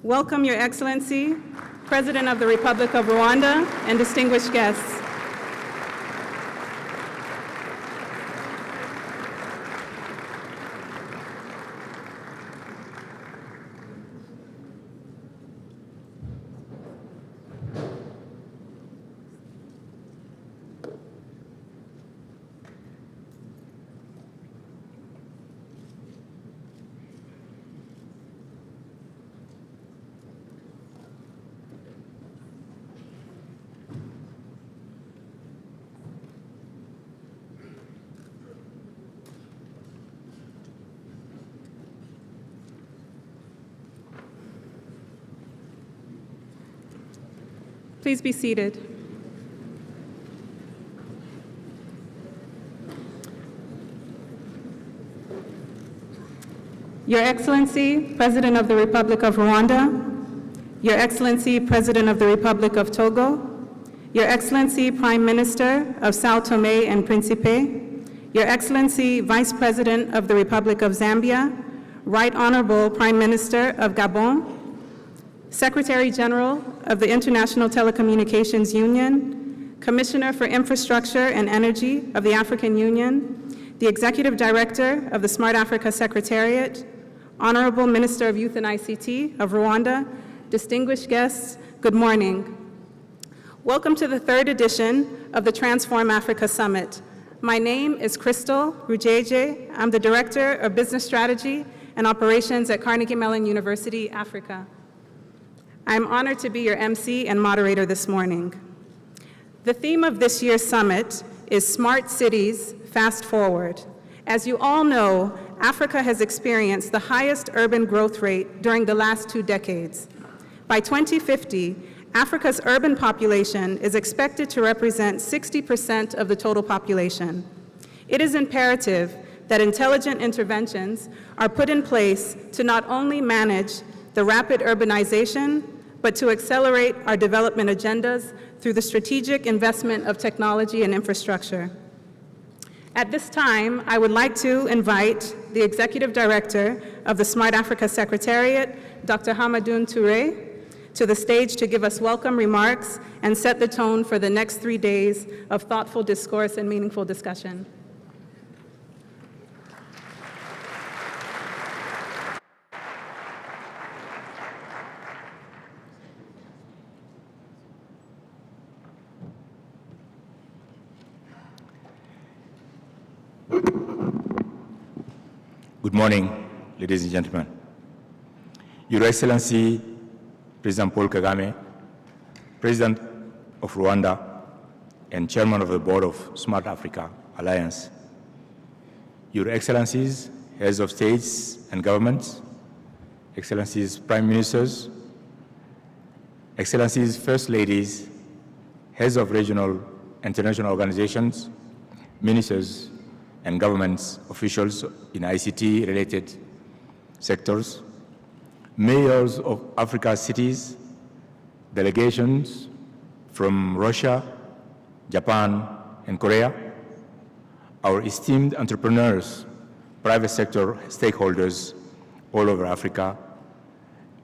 Welcome, Your Excellency, President of the Republic of Rwanda, and distinguished guests. Please be seated. Your Excellency, President of the Republic of Rwanda, Your Excellency, President of the Republic of Togo, Your Excellency, Prime Minister of São Tomé and Príncipe, Your Excellency, Vice President of the Republic of Zambia, Right Honorable Prime Minister of Gabon, Secretary General of the International Telecommunications Union, Commissioner for Infrastructure and Energy of the African Union, the Executive Director of the Smart Africa Secretariat, Honorable Minister of Youth and ICT of Rwanda, distinguished guests, good morning. Welcome to the third edition of the Transform Africa Summit. My name is Crystal Rujeje. I'm the Director of Business Strategy and Operations at Carnegie Mellon University, Africa. I'm honored to be your MC and moderator this morning. The theme of this year's summit is Smart Cities, Fast Forward. As you all know, Africa has experienced the highest urban growth rate during the last 2 decades. By 2050, Africa's urban population is expected to represent 60% of the total population. It is imperative that intelligent interventions are put in place to not only manage the rapid urbanization, but to accelerate our development agendas through the strategic investment of technology and infrastructure. At this time, I would like to invite the Executive Director of the Smart Africa Secretariat, Dr. Hamadoun Touré, to the stage to give us welcome remarks and set the tone for the next 3 days of thoughtful discourse and meaningful discussion. Good morning, ladies and gentlemen. Your Excellency, President Paul Kagame, President of Rwanda and Chairman of the Board of Smart Africa Alliance, Your Excellencies, Heads of States and Governments, Excellencies, Prime Ministers, Excellencies, First Ladies, Heads of Regional International Organizations, Ministers, and government officials in ICT-related sectors, mayors of Africa's cities, delegations from Russia, Japan, and Korea, our esteemed entrepreneurs, private sector stakeholders all over Africa,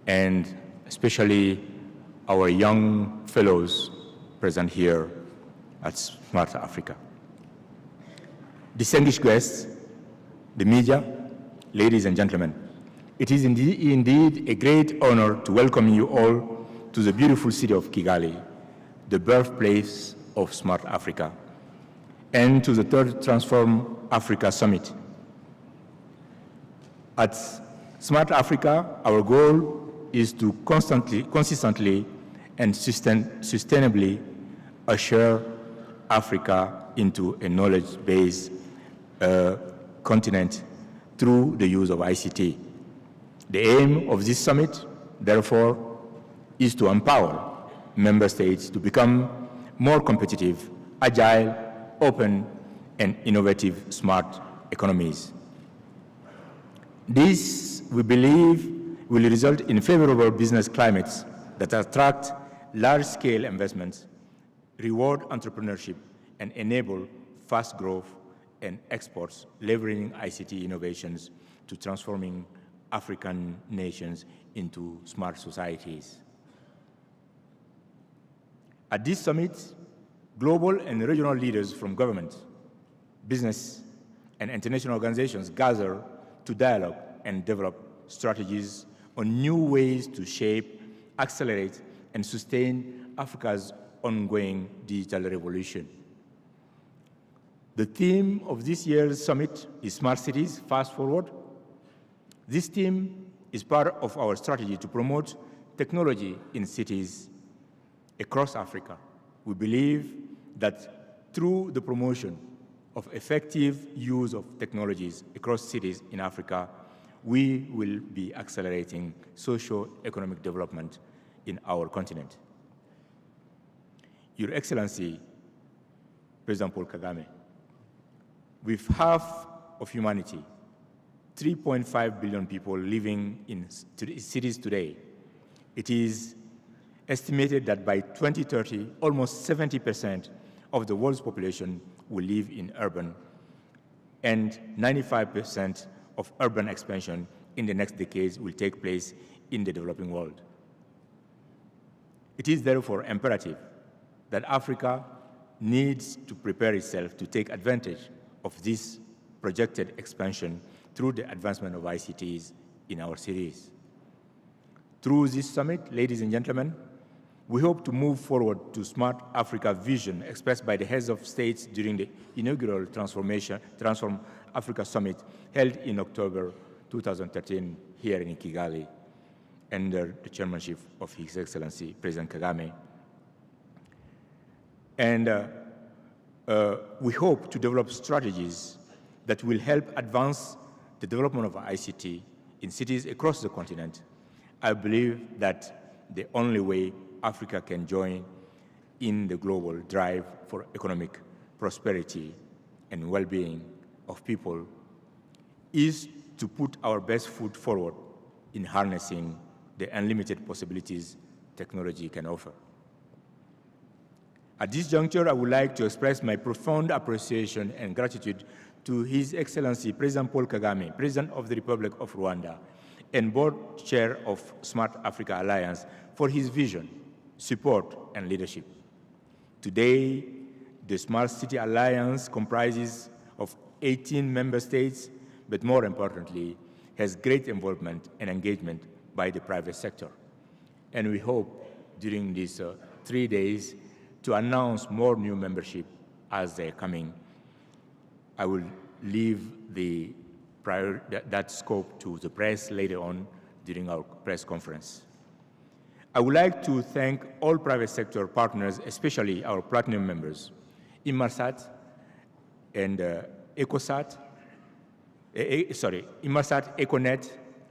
and especially our young fellows present here at Smart Africa. Distinguished guests, the media, ladies and gentlemen, it is indeed a great honor to welcome you all to the beautiful city of Kigali, the birthplace of Smart Africa, and to the third Transform Africa Summit. At Smart Africa, our goal is to consistently and sustainably usher Africa into a knowledge-based continent through the use of ICT. The aim of this summit, therefore, is to empower member states to become more competitive, agile, open, and innovative smart economies. This, we believe, will result in favorable business climates that attract large-scale investments, reward entrepreneurship, and enable fast growth and exports, leveraging ICT innovations to transforming African nations into smart societies. At this summit, global and regional leaders from government, business, and international organizations gather to dialogue and develop strategies on new ways to shape, accelerate, and sustain Africa's ongoing digital revolution. The theme of this year's summit is Smart Cities Fast Forward. This theme is part of our strategy to promote technology in cities across Africa. We believe that through the promotion of effective use of technologies across cities in Africa, we will be accelerating socio-economic development in our continent. Your Excellency, President Paul Kagame, with half of humanity, 3.5 billion people living in cities today, it is estimated that by 2030, almost 70% of the world's population will live in urban, and 95% of urban expansion in the next decades will take place in the developing world. It is therefore imperative that Africa needs to prepare itself to take advantage of this projected expansion through the advancement of ICTs in our cities. Through this summit, ladies and gentlemen, we hope to move forward to Smart Africa vision expressed by the heads of states during the inaugural Transform Africa Summit held in October 2013 here in Kigali under the chairmanship of His Excellency President Kagame. And we hope to develop strategies that will help advance the development of ICT in cities across the continent. I believe that the only way Africa can join in the global drive for economic prosperity and well-being of people is to put our best foot forward in harnessing the unlimited possibilities technology can offer. At this juncture, I would like to express my profound appreciation and gratitude to His Excellency President Paul Kagame, President of the Republic of Rwanda, and Board Chair of Smart Africa Alliance for his vision, support, and leadership. Today, the Smart City Alliance comprises of 18 member states, but more importantly, has great involvement and engagement by the private sector. And we hope during these 3 days to announce more new membership as they're coming. I will leave that scope to the press later on during our press conference. I would like to thank all private sector partners, especially our platinum members, Inmarsat and Inmarsat, Econet,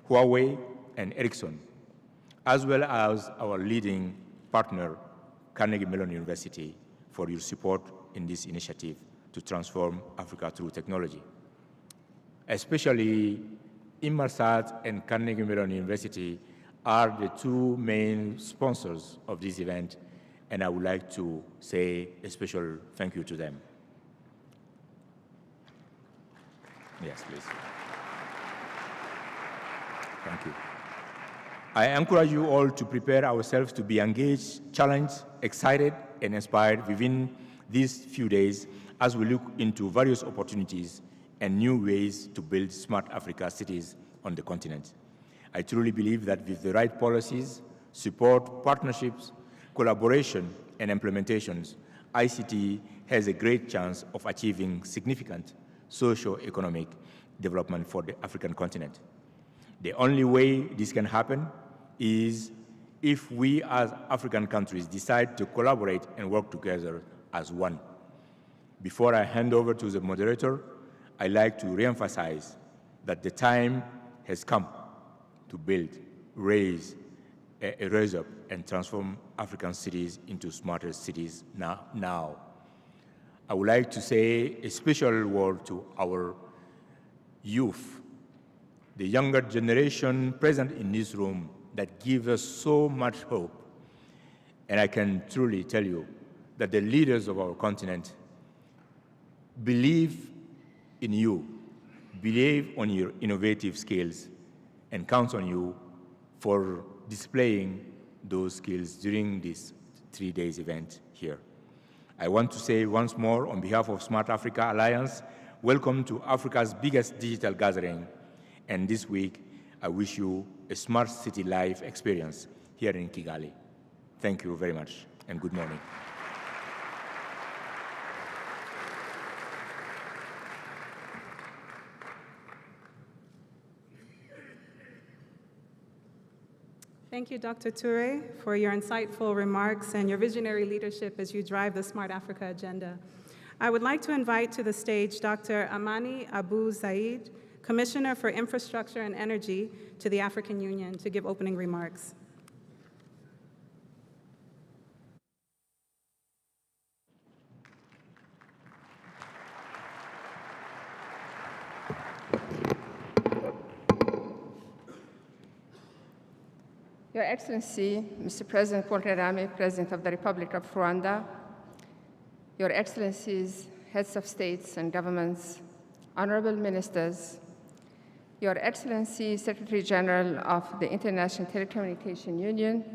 Huawei, and Ericsson, as well as our leading partner, Carnegie Mellon University, for your support in this initiative to transform Africa through technology. Especially Inmarsat and Carnegie Mellon University are the two main sponsors of this event, and I would like to say a special thank you to them. Yes, please. Thank you. I encourage you all to prepare ourselves to be engaged, challenged, excited, and inspired within these few days as we look into various opportunities and new ways to build smart Africa cities on the continent. I truly believe that with the right policies, support, partnerships, collaboration, and implementations, ICT has a great chance of achieving significant socio-economic development for the African continent. The only way this can happen is if we as African countries decide to collaborate and work together as one. Before I hand over to the moderator, I'd like to reemphasize that the time has come to build, raise up, and transform African cities into smarter cities now. I would like to say a special word to our youth, the younger generation present in this room that gives us so much hope. And I can truly tell you that the leaders of our continent believe in you, believe on your innovative skills, and count on you for displaying those skills during this 3 days event here. I want to say once more, on behalf of Smart Africa Alliance, welcome to Africa's biggest digital gathering. And this week, I wish you a Smart City Life experience here in Kigali. Thank you very much, and good morning. Thank you, Dr. Toure, for your insightful remarks and your visionary leadership as you drive the Smart Africa agenda. I would like to invite to the stage Dr. Amani Abu Zaid, Commissioner for Infrastructure and Energy to the African Union, to give opening remarks. Your Excellency, Mr. President Paul Kagame, President of the Republic of Rwanda, Your Excellencies, heads of states and governments, honorable ministers, Your Excellency, Secretary General of the International Telecommunication Union,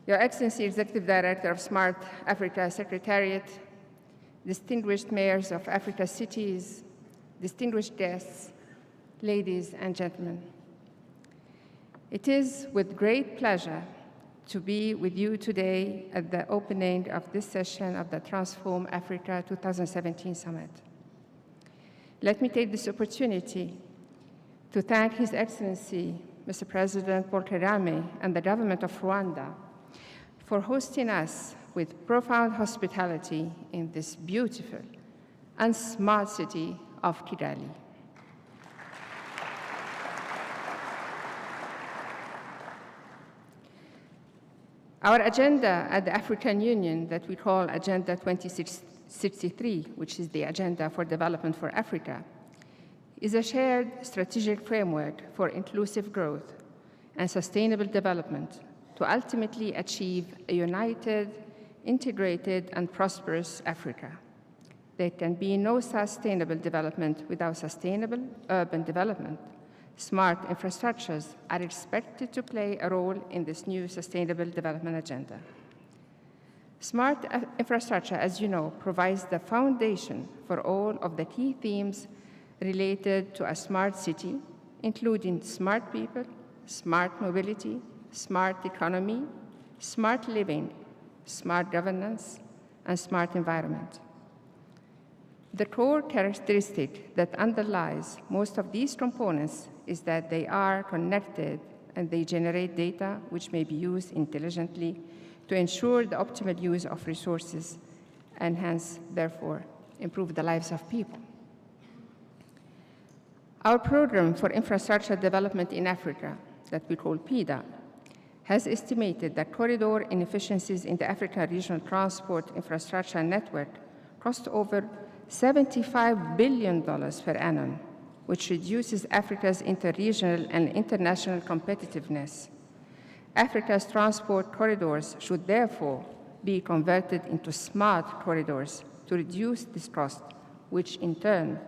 Your Excellency, Executive Director of Smart Africa Secretariat, distinguished mayors of Africa's cities, distinguished guests, ladies and gentlemen. It is with great pleasure to be with you today at the opening of this session of the Transform Africa 2017 Summit. Let me take this opportunity to thank His Excellency, Mr. President Paul Kagame, and the government of Rwanda for hosting us with profound hospitality in this beautiful and smart city of Kigali. Our agenda at the African Union that we call Agenda 2063, which is the Agenda for Development for Africa, is a shared strategic framework for inclusive growth and sustainable development to ultimately achieve a united, integrated, and prosperous Africa. There can be no sustainable development without sustainable urban development. Smart infrastructures are expected to play a role in this new sustainable development agenda. Smart infrastructure, as you know, provides the foundation for all of the key themes related to a smart city, including smart people, smart mobility, smart economy, smart living, smart governance, and smart environment. The core characteristic that underlies most of these components is that they are connected and they generate data which may be used intelligently to ensure the optimal use of resources and hence, therefore, improve the lives of people. Our program for infrastructure development in Africa, that we call PIDA, has estimated that corridor inefficiencies in the African Regional Transport Infrastructure Network cost over $75 billion per annum, which reduces Africa's interregional and international competitiveness. Africa's transport corridors should therefore be converted into smart corridors to reduce this cost, which in turn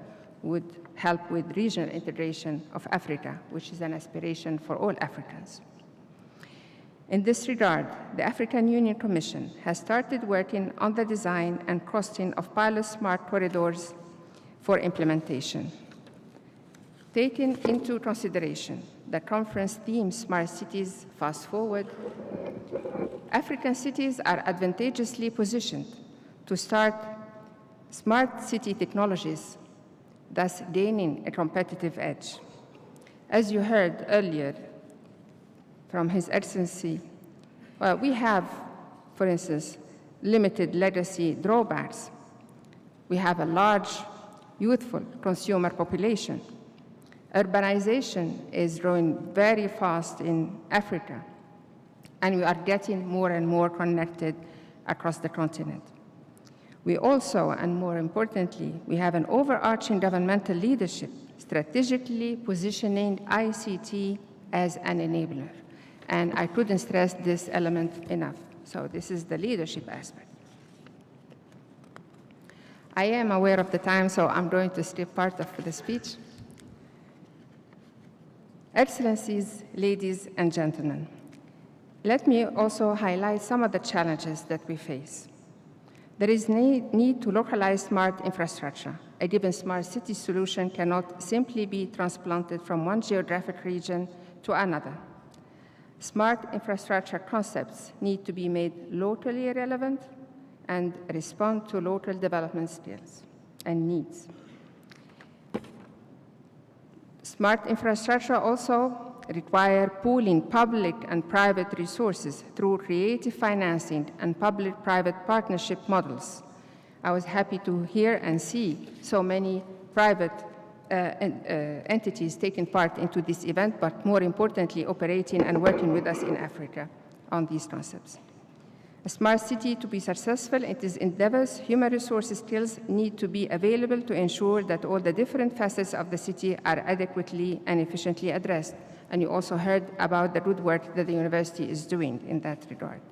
would help with regional integration of Africa, which is an aspiration for all Africans. In this regard, the African Union Commission has started working on the design and costing of pilot smart corridors for implementation. Taking into consideration the conference theme, Smart Cities Fast Forward, African cities are advantageously positioned to start smart city technologies, thus gaining a competitive edge. As you heard earlier from His Excellency, we have, for instance, limited legacy drawbacks. We have a large, youthful consumer population. Urbanization is growing very fast in Africa, and we are getting more and more connected across the continent. We also, and more importantly, we have an overarching governmental leadership strategically positioning ICT as an enabler. And I couldn't stress this element enough. So this is the leadership aspect. I am aware of the time, so I'm going to skip part of the speech. Excellencies, ladies and gentlemen, let me also highlight some of the challenges that we face. There is need to localize smart infrastructure. A given smart city solution cannot simply be transplanted from one geographic region to another. Smart infrastructure concepts need to be made locally relevant and respond to local development skills and needs. Smart infrastructure also require pooling public and private resources through creative financing and public-private partnership models. I was happy to hear and see so many private entities taking part into this event, but more importantly, operating and working with us in Africa on these concepts. A smart city to be successful in its endeavors, human resources skills need to be available to ensure that all the different facets of the city are adequately and efficiently addressed. And you also heard about the good work that the university is doing in that regard.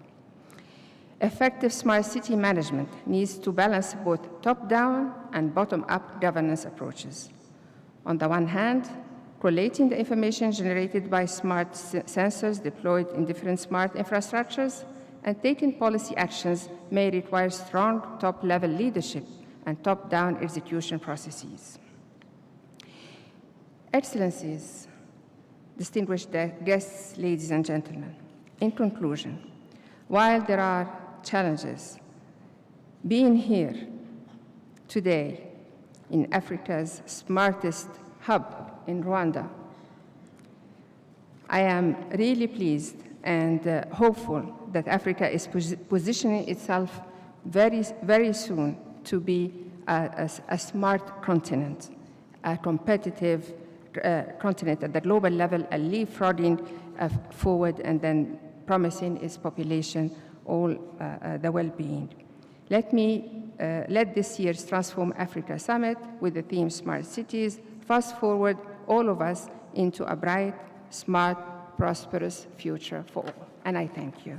Effective smart city management needs to balance both top-down and bottom-up governance approaches. On the one hand, collating the information generated by smart sensors deployed in different smart infrastructures and taking policy actions may require strong top-level leadership and top-down execution processes. Excellencies, distinguished guests, ladies and gentlemen, in conclusion, while there are challenges, being here today in Africa's smartest hub in Rwanda, I am really pleased and hopeful that Africa is positioning itself very soon to be a smart continent, a competitive continent at the global level, a leapfrogging forward and then promising its population all the well-being. Let this year's Transform Africa Summit with the theme Smart Cities fast forward all of us into a bright, smart, prosperous future for all. And I thank you.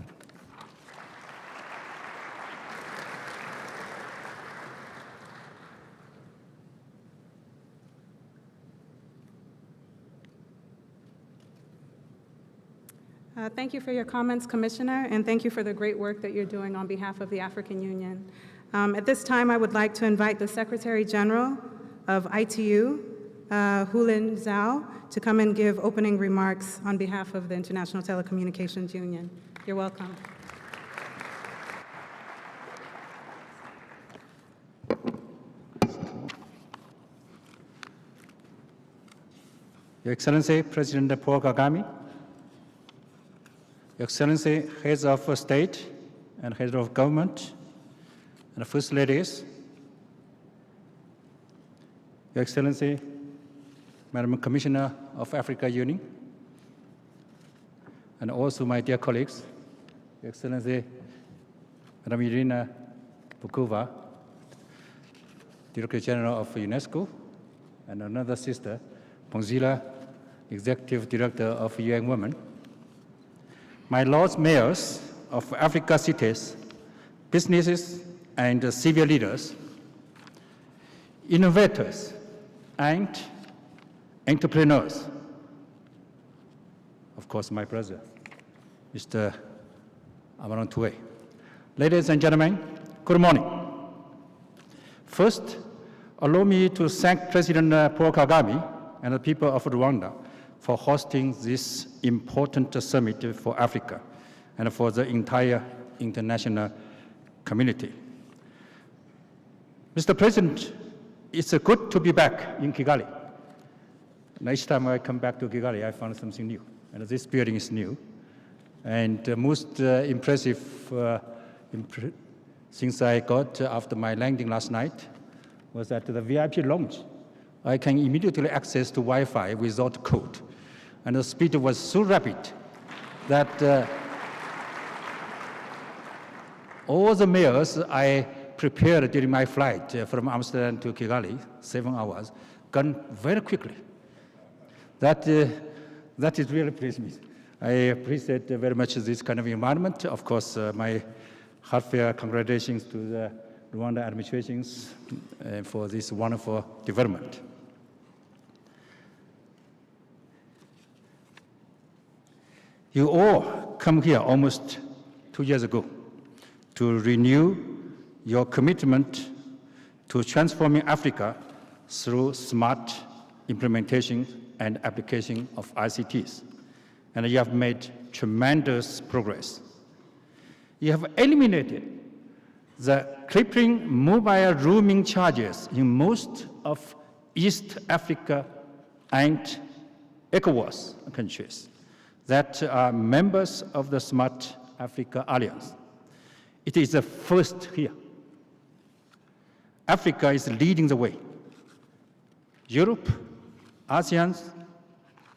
Thank you for your comments, Commissioner, and thank you for the great work that you're doing on behalf of the African Union. At this time, I would like to invite the Secretary General of ITU, Hulin Zhao, to come and give opening remarks on behalf of the International Telecommunications Union. You're welcome. Your Excellency, President Paul Kagame, Your Excellency, Heads of State and Heads of Government, and First Ladies, Your Excellency, Madam Commissioner of Africa Union, and also my dear colleagues, Your Excellency, Madam Irina Bokova, Director General of UNESCO, and another sister, Pongzila, Executive Director of UN Women, my Lords Mayors of Africa cities, businesses and civil leaders, innovators and entrepreneurs, of course my brother, Mr. Amaron Toure. Ladies and gentlemen, good morning. First, allow me to thank President Paul Kagame and the people of Rwanda for hosting this important summit for Africa and for the entire international community. Mr. President, it's good to be back in Kigali. Next time I come back to Kigali, I found something new, and this building is new. And the most impressive things I got after my landing last night was at the VIP lounge. I can immediately access to Wi-Fi without code. And the speed was so rapid that all the meals I prepared during my flight from Amsterdam to Kigali, 7 hours, gone very quickly. That is really pleased me. I appreciate very much this kind of environment. Of course, my heartfelt congratulations to the Rwanda administrations for this wonderful development. You all come here almost 2 years ago to renew your commitment to transforming Africa through smart implementation and application of ICTs. And you have made tremendous progress. You have eliminated the crippling mobile roaming charges in most of East Africa and ECOWAS countries that are members of the Smart Africa Alliance. It is the first here. Africa is leading the way. Europe, ASEAN,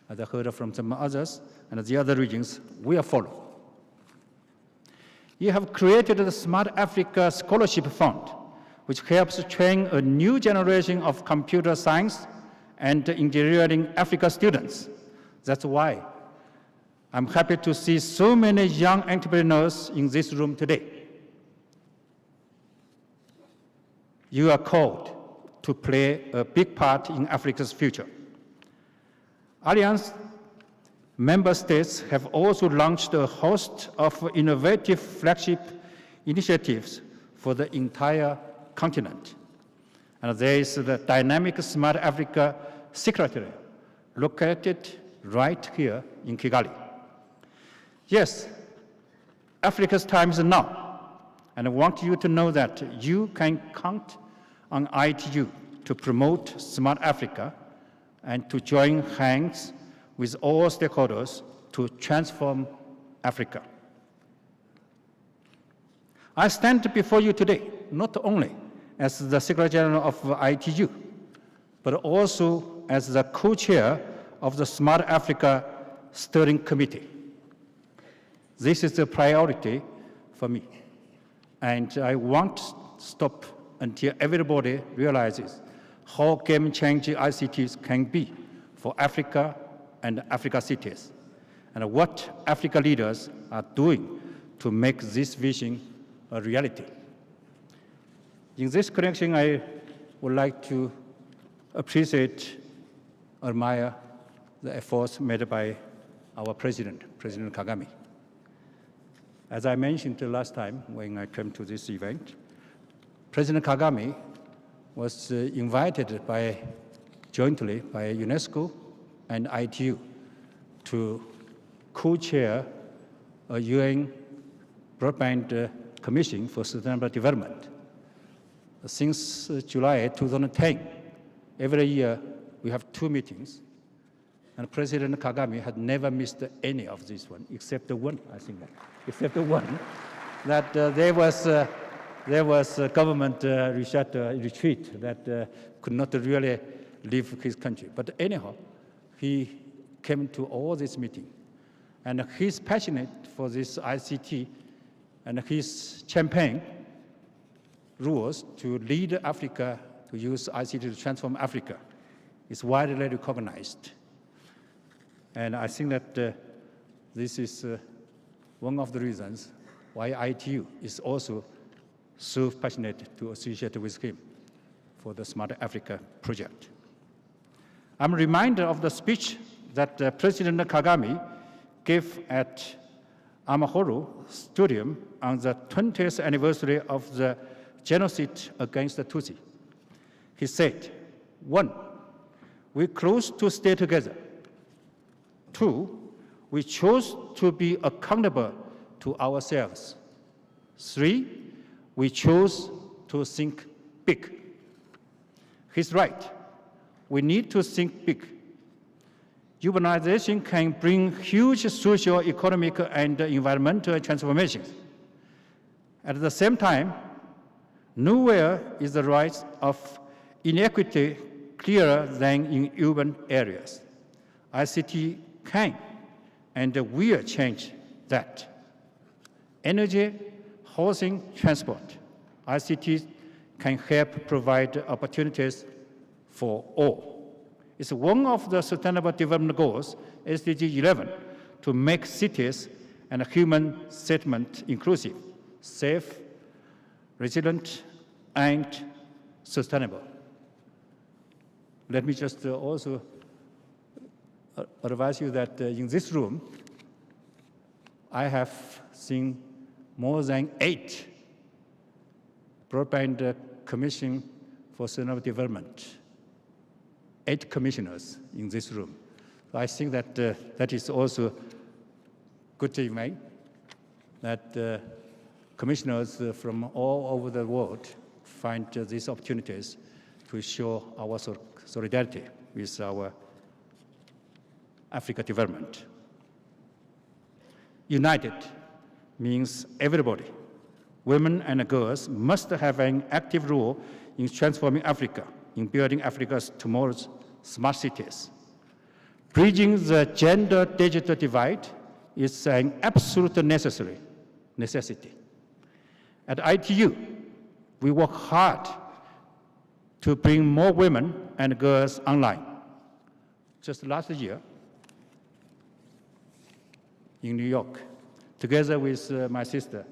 as I heard from some others, and the other regions will follow. You have created the Smart Africa Scholarship Fund, which helps train a new generation of computer science and engineering Africa students. That's why I'm happy to see so many young entrepreneurs in this room today. You are called to play a big part in Africa's future. Alliance member states have also launched a host of innovative flagship initiatives for the entire continent. And there is the Dynamic Smart Africa Secretariat, located right here in Kigali. Yes, Africa's time is now, and I want you to know that you can count on ITU to promote Smart Africa and to join hands with all stakeholders to transform Africa. I stand before you today not only as the Secretary General of ITU, but also as the co-chair of the Smart Africa Steering Committee. This is a priority for me, and I won't stop until everybody realizes how game-changing ICTs can be for Africa and Africa cities, and what Africa leaders are doing to make this vision a reality. In this connection, I would like to appreciate, admire the efforts made by our President Kagame. As I mentioned the last time when I came to this event, President Kagame was invited jointly by UNESCO and ITU to co-chair a UN Broadband Commission for Sustainable Development. Since July 2010, every year we have 2 meetings, and President Kagame had never missed any of these ones, except the one, I think, except the one, that there was a government retreat that could not really leave his country. But anyhow, he came to all these meetings, and he's passionate for this ICT, and his campaign rules to lead Africa to use ICT to transform Africa is widely recognized. And I think that this is one of the reasons why ITU is also so passionate to associate with him for the Smart Africa project. I'm reminded of the speech that President Kagame gave at Amahoro Stadium on the 20th anniversary of the genocide against the Tutsi. He said, 1, we chose to stay together. 2, we chose to be accountable to ourselves. 3, we chose to think big. He's right. We need to think big. Urbanization can bring huge social, economic, and environmental transformations. At the same time, nowhere is the rise of inequity clearer than in urban areas. ICT can and will change that. Energy, housing, transport. ICT can help provide opportunities for all. It's one of the Sustainable Development Goals, SDG 11, to make cities and human settlement inclusive, safe, resilient, and sustainable. Let me just also advise you that in this room, I have seen more than 8 broadband commission for sustainable development, 8 commissioners in this room. So I think that that is also good to make, that commissioners from all over the world find these opportunities to show our solidarity with our Africa development. United means everybody. Women and girls must have an active role in transforming Africa, in building Africa's tomorrow's smart cities. Bridging the gender-digital divide is an absolute necessity. At ITU, we work hard to bring more women and girls online. Just last year, in New York, together with my sister,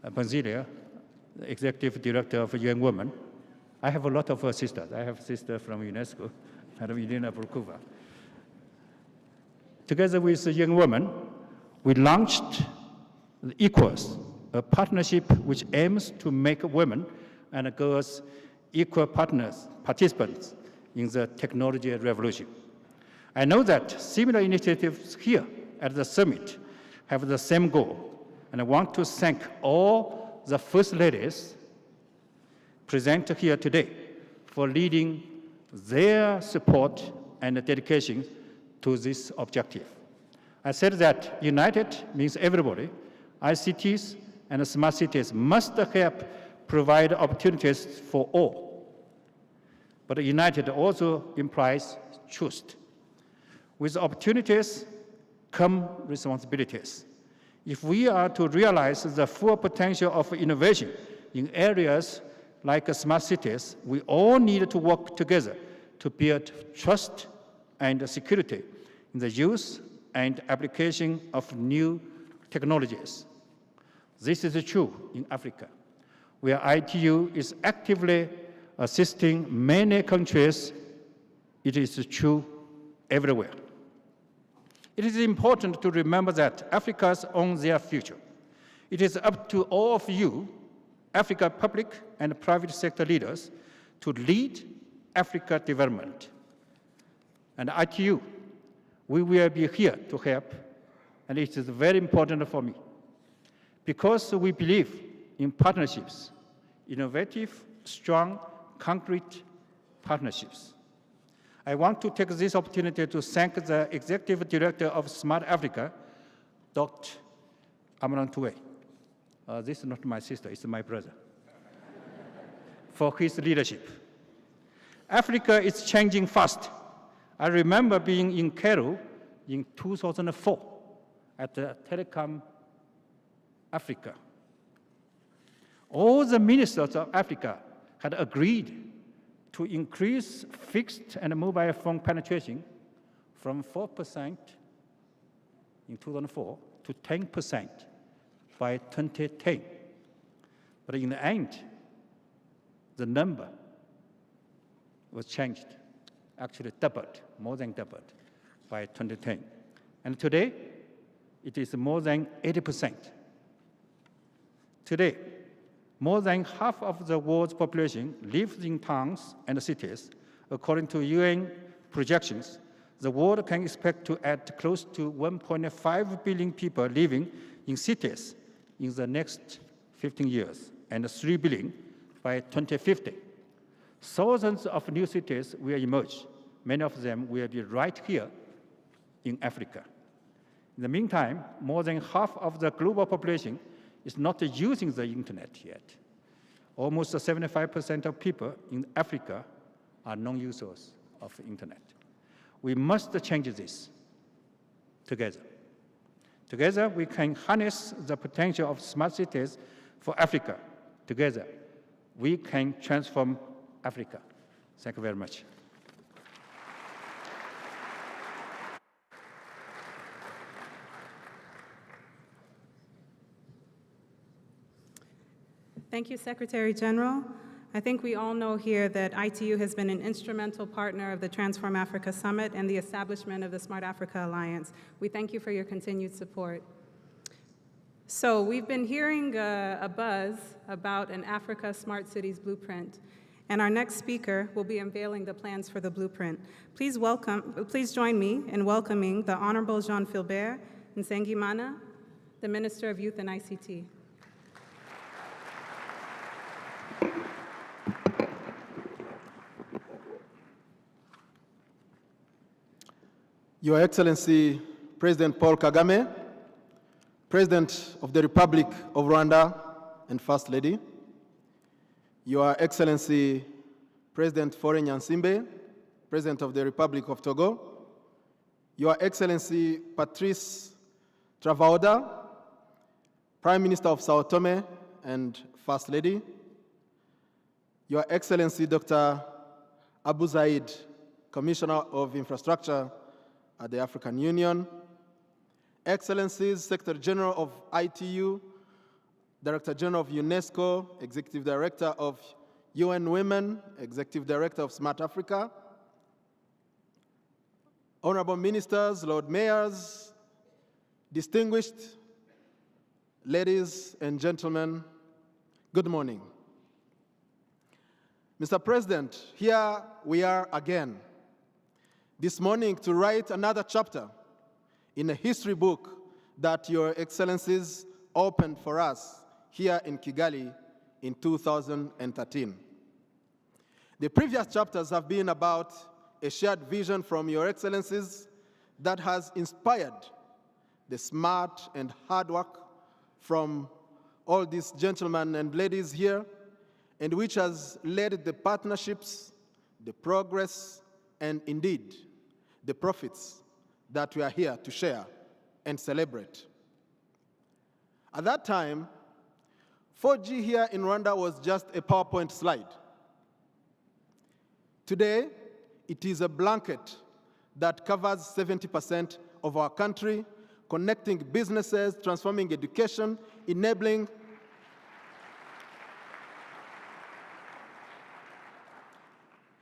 Benzilia, the executive director of UN Women. I have a lot of sisters. I have a sister from UNESCO, Madam Irina Burkova. Together with Young Women, we launched Equals, a partnership which aims to make women and girls equal participants in the technology revolution. I know that similar initiatives here at the summit have the same goal, and I want to thank all the First Ladies present here today for leading their support and dedication to this objective. I said that united means everybody. ICTs and smart cities must help provide opportunities for all. But united also implies trust. With opportunities come responsibilities. If we are to realize the full potential of innovation in areas like smart cities, we all need to work together to build trust and security in the use and application of new technologies. This is true in Africa, where ITU is actively assisting many countries. It is true everywhere. It is important to remember that Africans own their future. It is up to all of you, Africa public and private sector leaders, to lead Africa development. And ITU, we will be here to help, and it is very important for me, because we believe in partnerships, innovative, strong, concrete partnerships. I want to take this opportunity to thank the Executive Director of Smart Africa, Dr. Amaran Toure. This is not my sister, it's my brother, for his leadership. Africa is changing fast. I remember being in Cairo in 2004 at the Telecom Africa. All the ministers of Africa had agreed to increase fixed and mobile phone penetration from 4% in 2004 to 10% by 2010. But in the end, the number was changed, actually doubled, more than doubled by 2010. And today, it is more than 80%. Today, more than half of the world's population lives in towns and cities. According to UN projections, the world can expect to add close to 1.5 billion people living in cities in the next 15 years, and 3 billion by 2050. Thousands of new cities will emerge. Many of them will be right here in Africa. In the meantime, more than half of the global population is not using the internet yet. Almost 75% of people in Africa are non-users of the internet. We must change this together. Together, we can harness the potential of smart cities for Africa. Together, we can transform Africa. Thank you very much. Thank you, Secretary General. I think we all know here that ITU has been an instrumental partner of the Transform Africa Summit and the establishment of the Smart Africa Alliance. We thank you for your continued support. So we've been hearing a buzz about an Africa Smart Cities blueprint, and our next speaker will be unveiling the plans for the blueprint. Please join me in welcoming the Honorable Jean-Philbert Nsengimana, the Minister of Youth and ICT. Your Excellency, President Paul Kagame, President of the Republic of Rwanda and First Lady, Your Excellency, President Faure Nyansimbe, President of the Republic of Togo, Your Excellency Patrice Travauda, Prime Minister of Sao Tome and First Lady, Your Excellency Dr. Abu Zaid, Commissioner of Infrastructure at the African Union, Excellencies, Secretary General of ITU, Director General of UNESCO, Executive Director of UN Women, Executive Director of Smart Africa, Honorable Ministers, Lord Mayors, distinguished ladies and gentlemen, good morning. Mr. President, here we are again, this morning to write another chapter in a history book that Your Excellencies opened for us here in Kigali in 2013. The previous chapters have been about a shared vision from Your Excellencies that has inspired the smart and hard work from all these gentlemen and ladies here, and which has led the partnerships, the progress, and indeed, the profits that we are here to share and celebrate. At that time, 4G here in Rwanda was just a PowerPoint slide. Today, it is a blanket that covers 70% of our country, connecting businesses, transforming education, enabling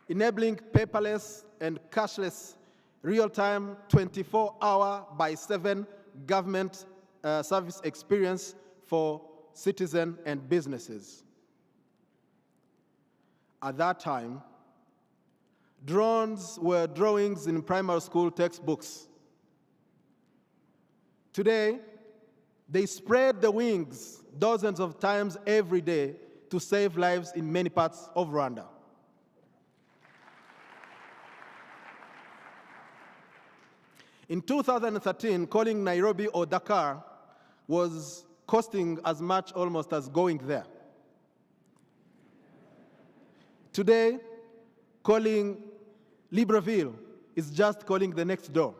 paperless and cashless real-time 24-hour-by-7 government service experience for citizens and businesses. At that time, drones were drawings in primary school textbooks. Today, they spread the wings dozens of times every day to save lives in many parts of Rwanda. In 2013, calling Nairobi or Dakar was costing as much almost as going there. Today, calling Libreville is just calling the next door.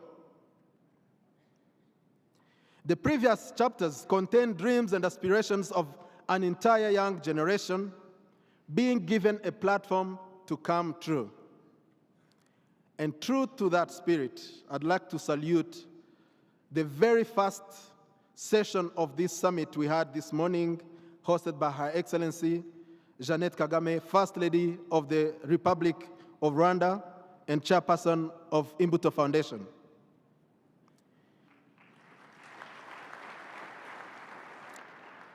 The previous chapters contain dreams and aspirations of an entire young generation being given a platform to come true. And true to that spirit, I'd like to salute the very first session of this summit we had this morning, hosted by Her Excellency Jeannette Kagame, First Lady of the Republic of Rwanda and Chairperson of Imbuto Foundation.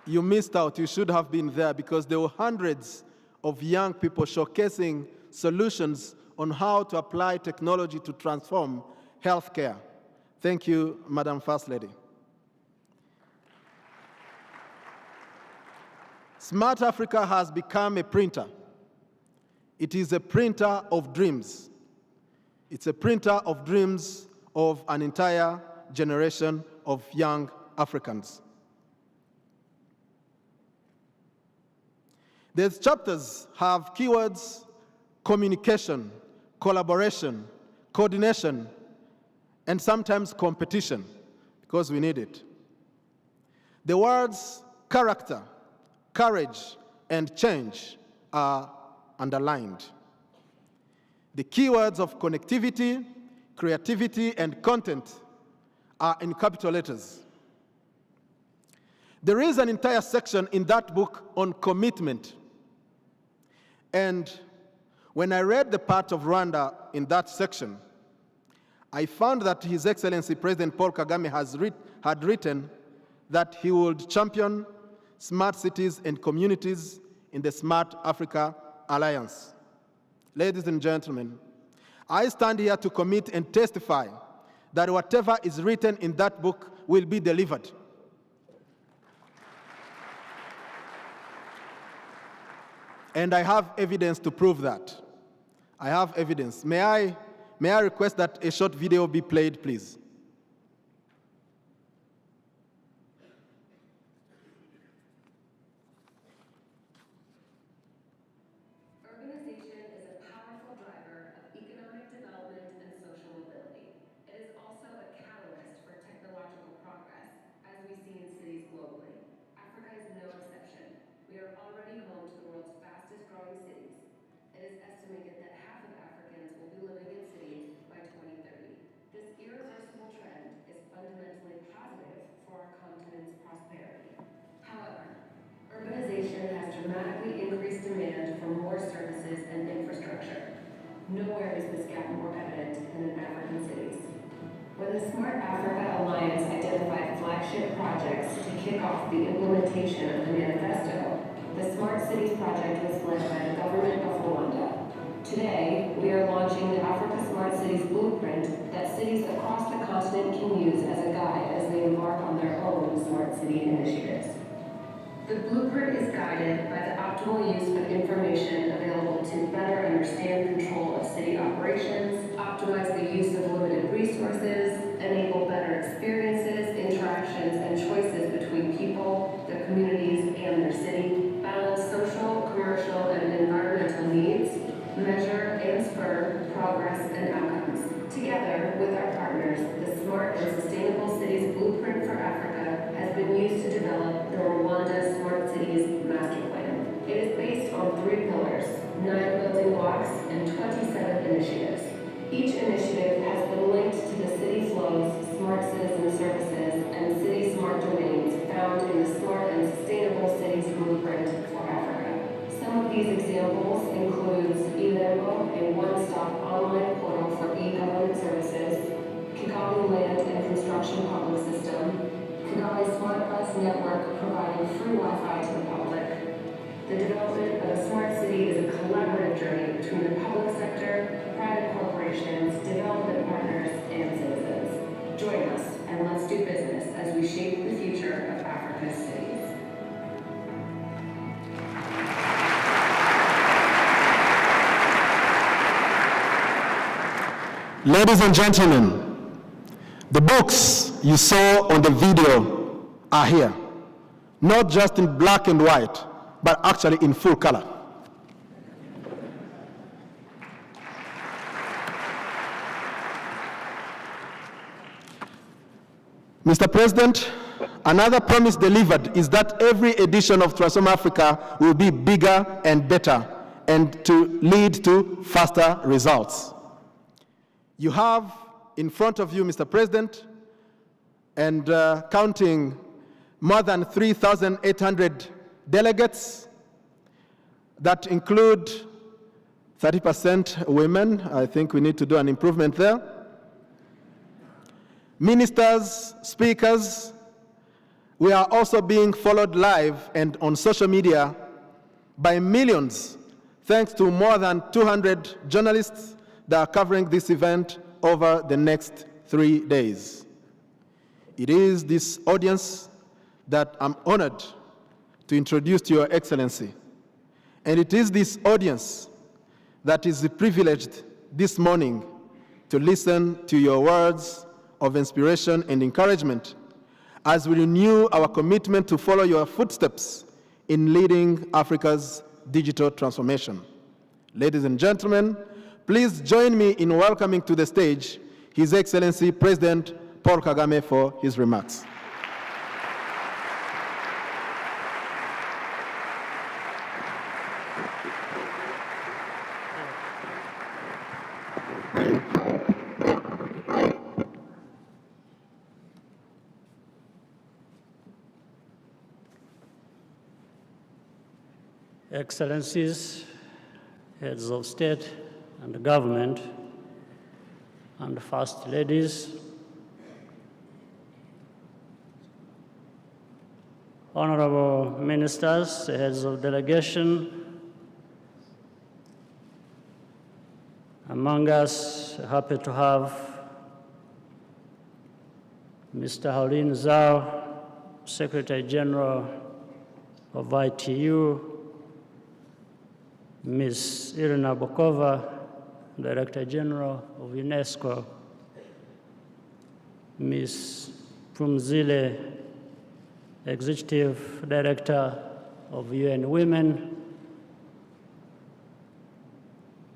You missed out, you should have been there, because there were hundreds of young people showcasing solutions on how to apply technology to transform healthcare. Thank you, Madam First Lady. Smart Africa has become a printer. It is a printer of dreams. It's a printer of dreams of an entire generation of young Africans. These chapters have keywords: communication, collaboration, coordination, and sometimes competition, because we need it. The words character, courage, and change are underlined. The keywords of connectivity, creativity, and content are in capital letters. There is an entire section in that book on commitment. And when I read the part of Rwanda in that section, I found that His Excellency President Paul Kagame had written that he would champion smart cities and communities in the Smart Africa Alliance. Ladies and gentlemen, I stand here to commit and testify that whatever is written in that book will be delivered. And I have evidence to prove that. I have evidence. May I request that a short video be played, please? Urbanization is a powerful driver of economic development and social mobility. It is also a catalyst for technological progress, as we see in cities globally. Africa is no exception. We are already home to the world's fastest growing cities. It is estimated that half of Africans will be living in cities by 2030. This irreversible trend is fundamentally positive for our continent's prosperity. However, urbanization has dramatically increased demand for more services and infrastructure. Nowhere is this gap more evident than in African cities. When the Smart Africa Alliance identified flagship projects to kick off the implementation of the manifesto, the Smart Cities project was led by the government of Rwanda. Today, we are launching the Africa Smart Cities Blueprint that cities across the continent can use as a guide as they embark on their own smart city initiatives. The blueprint is guided by the optimal use of information available to better understand control of city operations, optimize the use of limited resources, enable better experiences, interactions, and choices between people, their communities, and their city, balance social, commercial, and environmental needs, measure and spur progress and outcomes. Together with our partners, the Smart and Sustainable Cities Blueprint for Africa has been used to develop the Rwanda Smart Cities Master Plan. It is based on 3 pillars, 9 building blocks, and 27 initiatives. Each initiative has been linked to the city flows, smart citizen services, and city smart domains found in the Smart and Sustainable Cities Blueprint for Africa. Some of these examples include eLembo, a one-stop online portal for e-government services, Kigali Land and Construction Public System, Kigali Smart Bus Network providing free Wi-Fi to the public. The development of a smart city is a collaborative journey between the public sector, private corporations, development partners, and citizens. Join us and let's do business as we shape the future of Africa's cities. Ladies and gentlemen, the books you saw on the video are here, not just in black and white, but actually in full color. Mr. President, another promise delivered is that every edition of Transform Africa will be bigger and better and to lead to faster results. You have in front of you, Mr. President, and counting more than 3,800 delegates that include 30% women. I think we need to do an improvement there. Ministers, speakers. We are also being followed live and on social media by millions, thanks to more than 200 journalists that are covering this event over the next 3 days. It is this audience that I'm honored to introduce to Your Excellency. And it is this audience that is privileged this morning to listen to your words of inspiration and encouragement as we renew our commitment to follow your footsteps in leading Africa's digital transformation. Ladies and gentlemen, please join me in welcoming to the stage His Excellency President Paul Kagame for his remarks. Excellencies, heads of state and government, and first ladies, honorable ministers, heads of delegation, among us, happy to have Mr. Haolin Zhao, Secretary General of ITU, Ms. Irina Bokova, Director General of UNESCO, Ms. Phumzile, Executive Director of UN Women,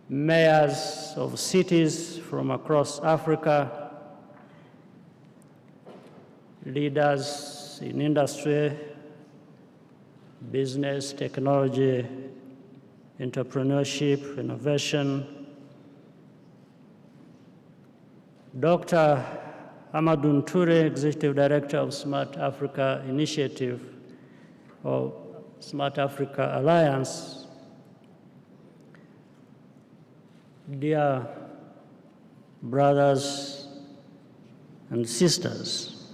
mayors of cities from across Africa, leaders in industry, business, technology, entrepreneurship, innovation, Dr. Hamadoun Touré, Executive Director of Smart Africa Initiative, or Smart Africa Alliance. Dear brothers and sisters,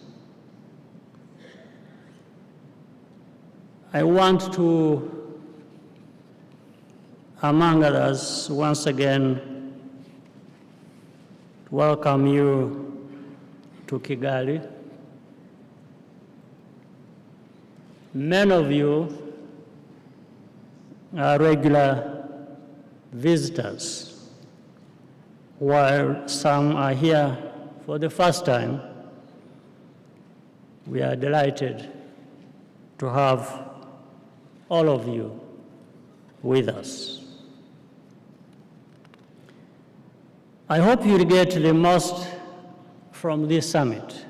I want to, among others, once again, welcome you to Kigali. Many of you are regular visitors, while some are here for the first time. We are delighted to have all of you with us. I hope you'll get the most from this summit,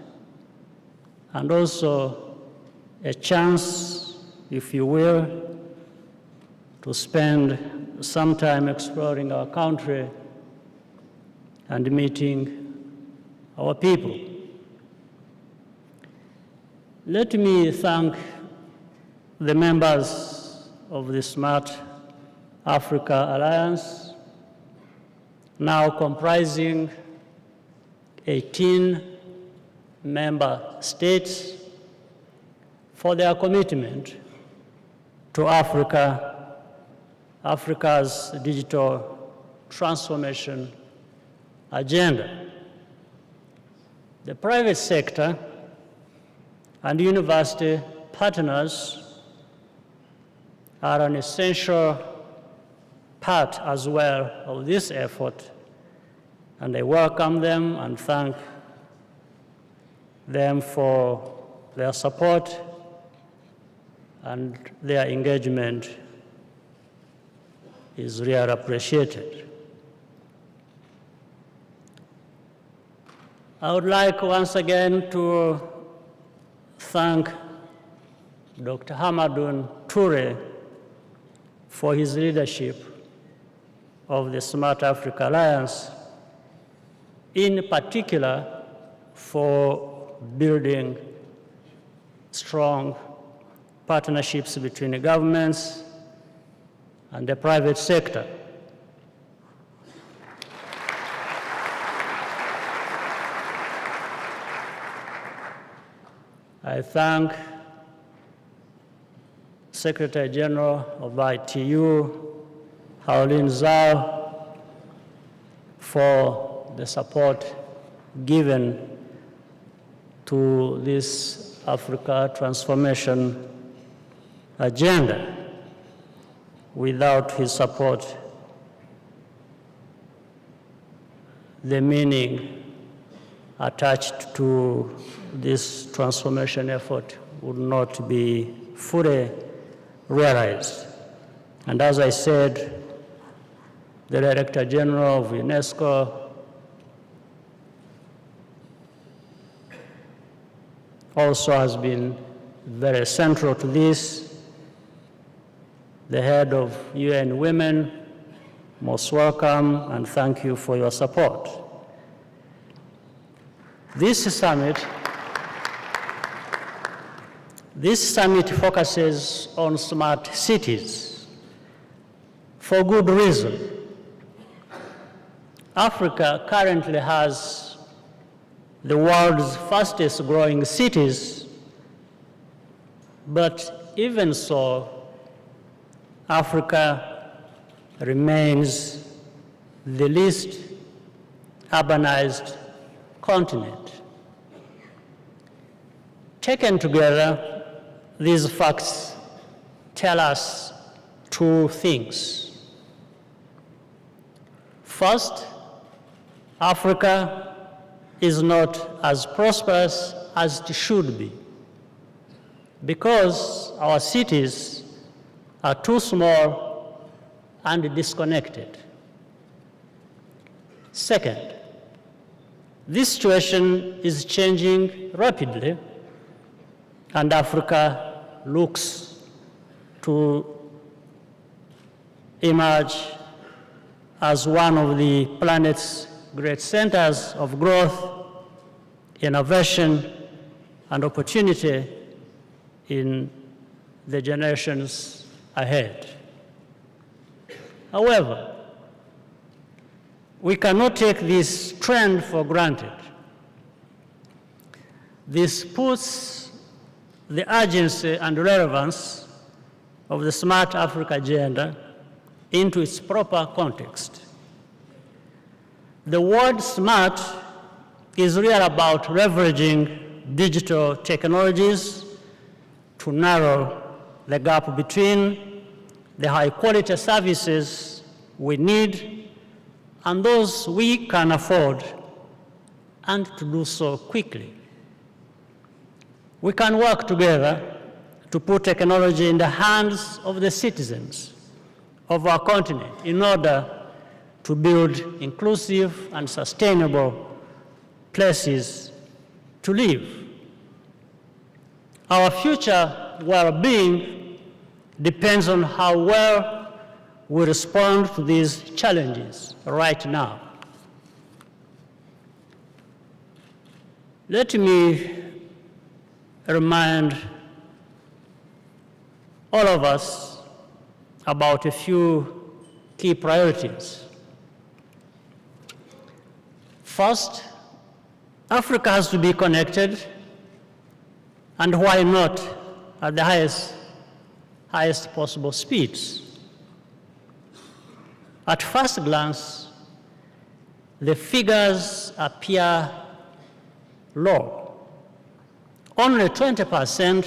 and also a chance, if you will, to spend some time exploring our country and meeting our people. Let me thank the members of the Smart Africa Alliance, now comprising 18 member states, for their commitment to Africa's digital transformation agenda. The private sector and university partners are an essential part as well of this effort, and I welcome them and thank them for their support and their engagement is really appreciated. I would like once again to thank Dr. Hamadoun Touré for his leadership of the Smart Africa Alliance, in particular for building strong partnerships between the governments and the private sector. I thank Secretary General of ITU, Haolin Zhao, for the support given to this Africa transformation agenda. Without his support, the meaning attached to this transformation effort would not be fully realized. And as I said, the Director General of UNESCO also has been very central to this. The head of UN Women, most welcome, and thank you for your support. This summit focuses on smart cities for good reason. Africa currently has the world's fastest growing cities, But even so, Africa remains the least urbanized continent. Taken together, these facts tell us two things. First, Africa is not as prosperous as it should be because our cities are too small and disconnected. Second, this situation is changing rapidly, and Africa looks to emerge as one of the planet's great centers of growth, innovation, and opportunity in the generations ahead. However, we cannot take this trend for granted. This puts the urgency and relevance of the Smart Africa Agenda into its proper context. The word smart is really about leveraging digital technologies to narrow the gap between the high-quality services we need and those we can afford, and to do so quickly. We can work together to put technology in the hands of the citizens of our continent in order to build inclusive and sustainable places to live. Our future well-being depends on how well we respond to these challenges right now. Let me remind all of us about a few key priorities. First, Africa has to be connected, and why not at the highest possible speeds. At first glance, the figures appear low. Only 20%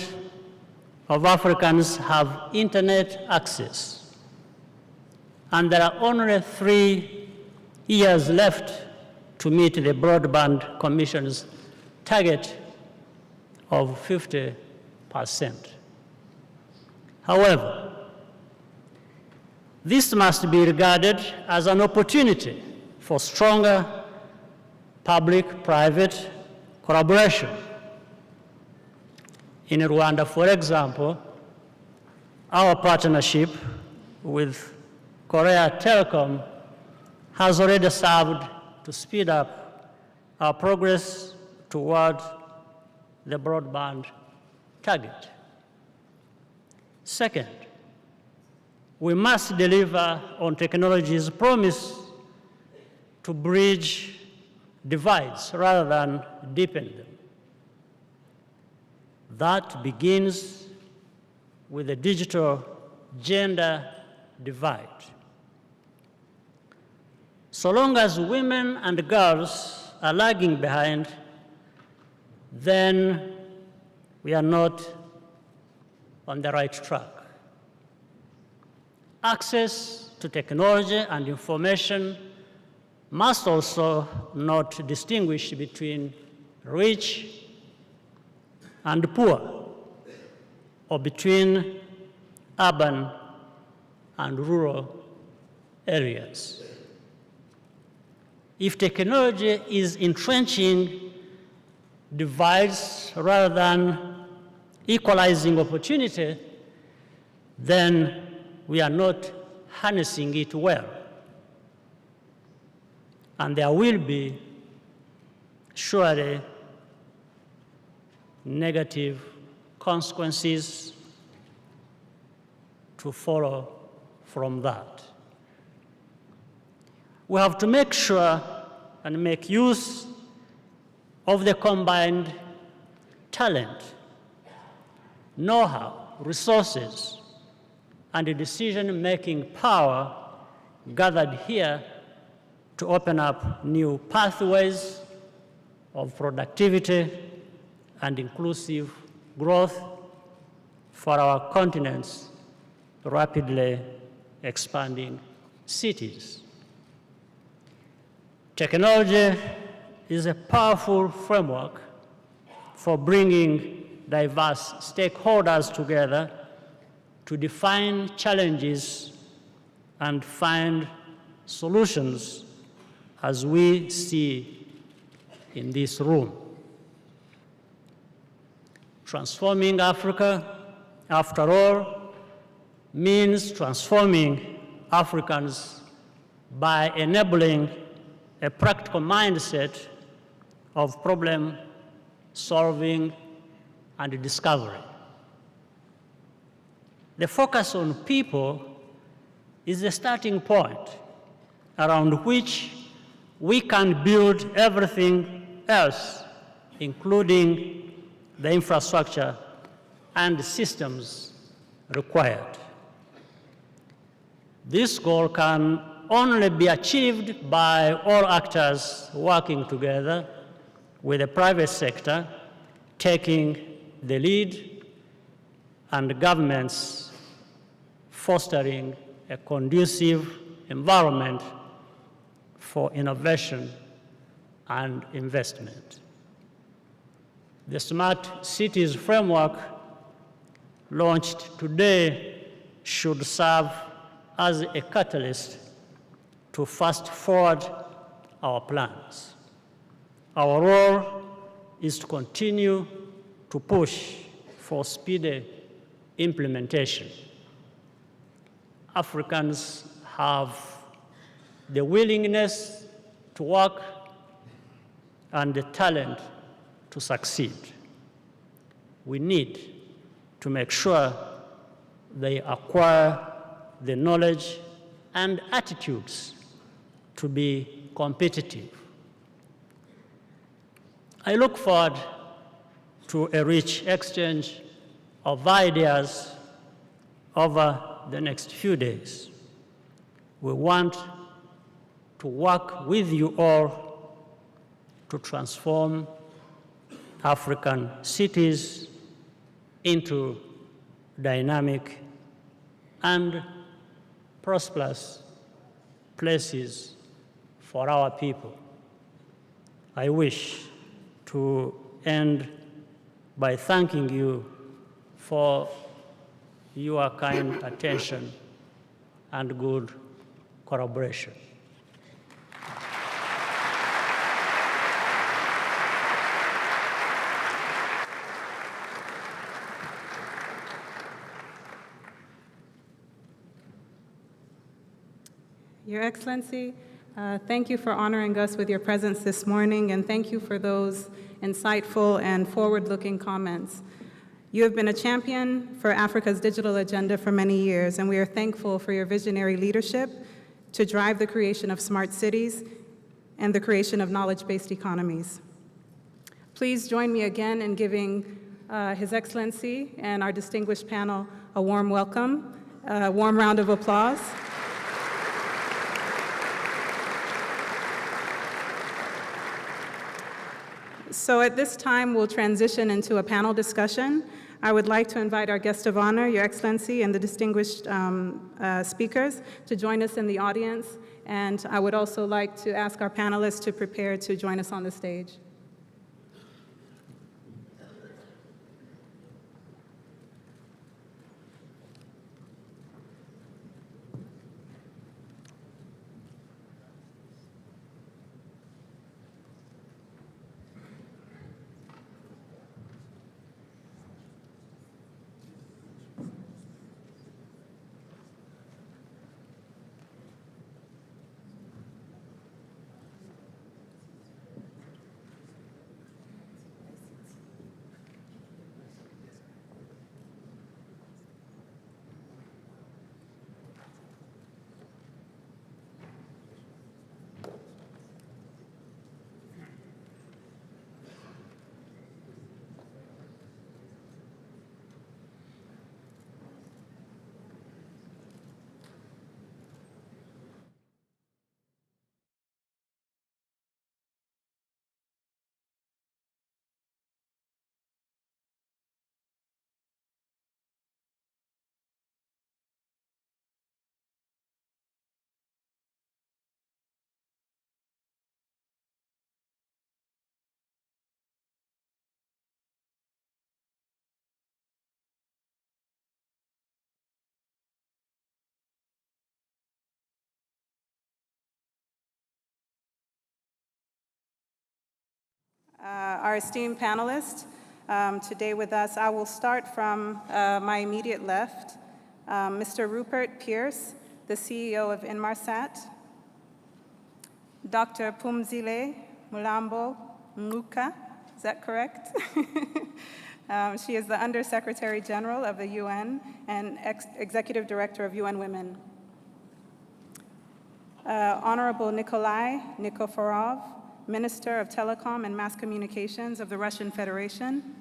of Africans have internet access, and there are only 3 years left to meet the Broadband Commission's target of 50%. However, this must be regarded as an opportunity for stronger public-private collaboration. In Rwanda, for example, our partnership with Korea Telecom has already served to speed up our progress toward the broadband target. Second, we must deliver on technology's promise to bridge divides rather than deepen them. That begins with the digital gender divide. So long as women and girls are lagging behind, then we are not on the right track. Access to technology and information must also not distinguish between rich and poor, or between urban and rural areas. If technology is entrenching divides rather than equalizing opportunity, then we are not harnessing it well. And there will be surely negative consequences to follow from that. We have to make sure and make use of the combined talent, know-how, resources, and decision-making power gathered here to open up new pathways of productivity and inclusive growth for our continent's rapidly expanding cities. Technology is a powerful framework for bringing diverse stakeholders together to define challenges and find solutions as we see in this room. Transforming Africa, after all, means transforming Africans by enabling a practical mindset of problem solving and discovery. The focus on people is the starting point around which we can build everything else, including the infrastructure and systems required. This goal can only be achieved by all actors working together, with the private sector taking the lead and governments fostering a conducive environment for innovation and investment. The Smart Cities Framework launched today should serve as a catalyst to fast forward our plans. Our role is to continue to push for speedy implementation. Africans have the willingness to work and the talent to succeed. We need to make sure they acquire the knowledge and attitudes to be competitive. I look forward to a rich exchange of ideas over the next few days. We want to work with you all to transform African cities into dynamic and prosperous places for our people. I wish to end by thanking you for your kind attention and good collaboration. Your Excellency, thank you for honoring us with your presence this morning, and thank you for those insightful and forward-looking comments. You have been a champion for Africa's digital agenda for many years, and we are thankful for your visionary leadership to drive the creation of smart cities and the creation of knowledge-based economies. Please join me again in giving His Excellency and our distinguished panel a warm welcome, a warm round of applause. So at this time, we'll transition into a panel discussion. I would like to invite our guest of honor, Your Excellency, and the distinguished speakers to join us in the audience. And I would also like to ask our panelists to prepare to join us on the stage. our esteemed panelists today with us. I will start from my immediate left, Mr. Rupert Pierce, the CEO of Inmarsat, Dr. Phumzile Mlambo Ngcuka, is that correct? She is the Under-Secretary General of the UN and Executive Director of UN Women. Honorable Nikolai Nikiforov, Minister of Telecom and Mass Communications of the Russian Federation.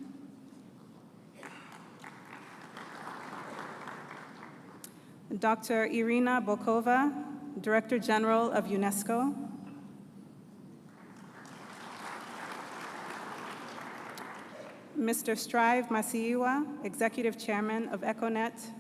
Dr. Irina Bokova, Director General of UNESCO. Mr. Strive Masiyiwa, Executive Chairman of Econet.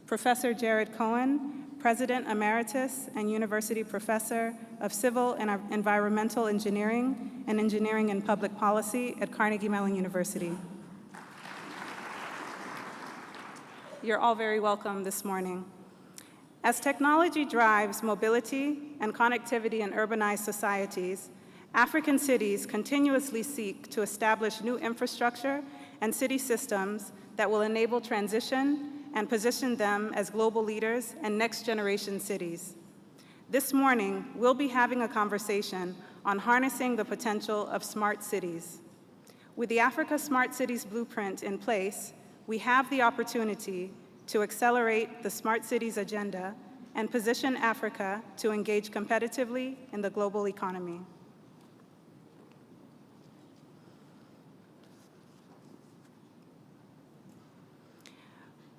Professor Jared Cohen, President Emeritus and University Professor of Civil and Environmental Engineering and Engineering and Public Policy at Carnegie Mellon University. You're all very welcome this morning. As technology drives mobility and connectivity in urbanized societies, African cities continuously seek to establish new infrastructure and city systems that will enable transition and position them as global leaders and next-generation cities. This morning, we'll be having a conversation on harnessing the potential of smart cities. With the Africa Smart Cities Blueprint in place, we have the opportunity to accelerate the smart cities agenda and position Africa to engage competitively in the global economy.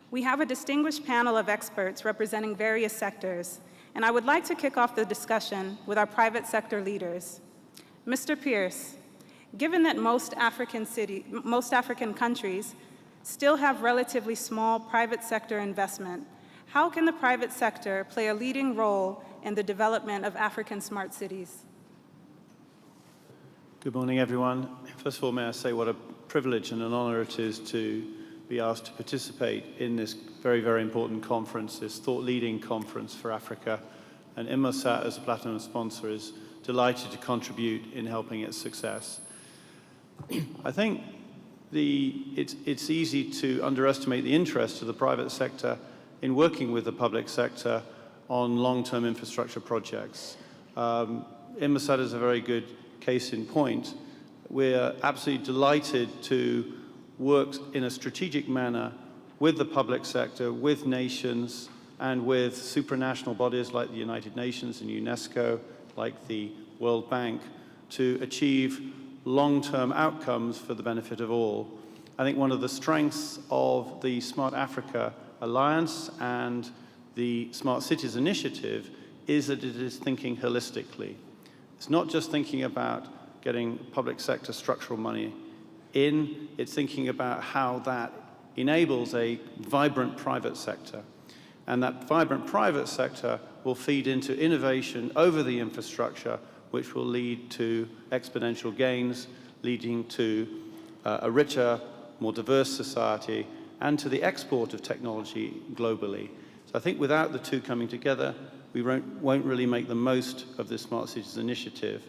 We have a distinguished panel of experts representing various sectors, and I would like to kick off the discussion with our private sector leaders. Mr. Pierce, given that most African countries still have relatively small private sector investment, how can the private sector play a leading role in the development of African smart cities? Good morning, everyone. First of all, may I say what a privilege and an honor it is to be asked to participate in this very, very important conference, this thought-leading conference for Africa. And Inmarsat, as a platinum sponsor, is delighted to contribute in helping its success. I think it's easy to underestimate the interest of the private sector in working with the public sector on long-term infrastructure projects. Inmarsat is a very good case in point. We're absolutely delighted to work in a strategic manner with the public sector, with nations, and with supranational bodies like the United Nations and UNESCO, like the World Bank, to achieve long-term outcomes for the benefit of all. I think one of the strengths of the Smart Africa Alliance and the Smart Cities Initiative is that it is thinking holistically. It's not just thinking about getting public sector structural money in, it's thinking about how that enables a vibrant private sector. And that vibrant private sector will feed into innovation over the infrastructure, which will lead to exponential gains, leading to a richer, more diverse society, and to the export of technology globally. So I think without the two coming together, we won't really make the most of this Smart Cities Initiative.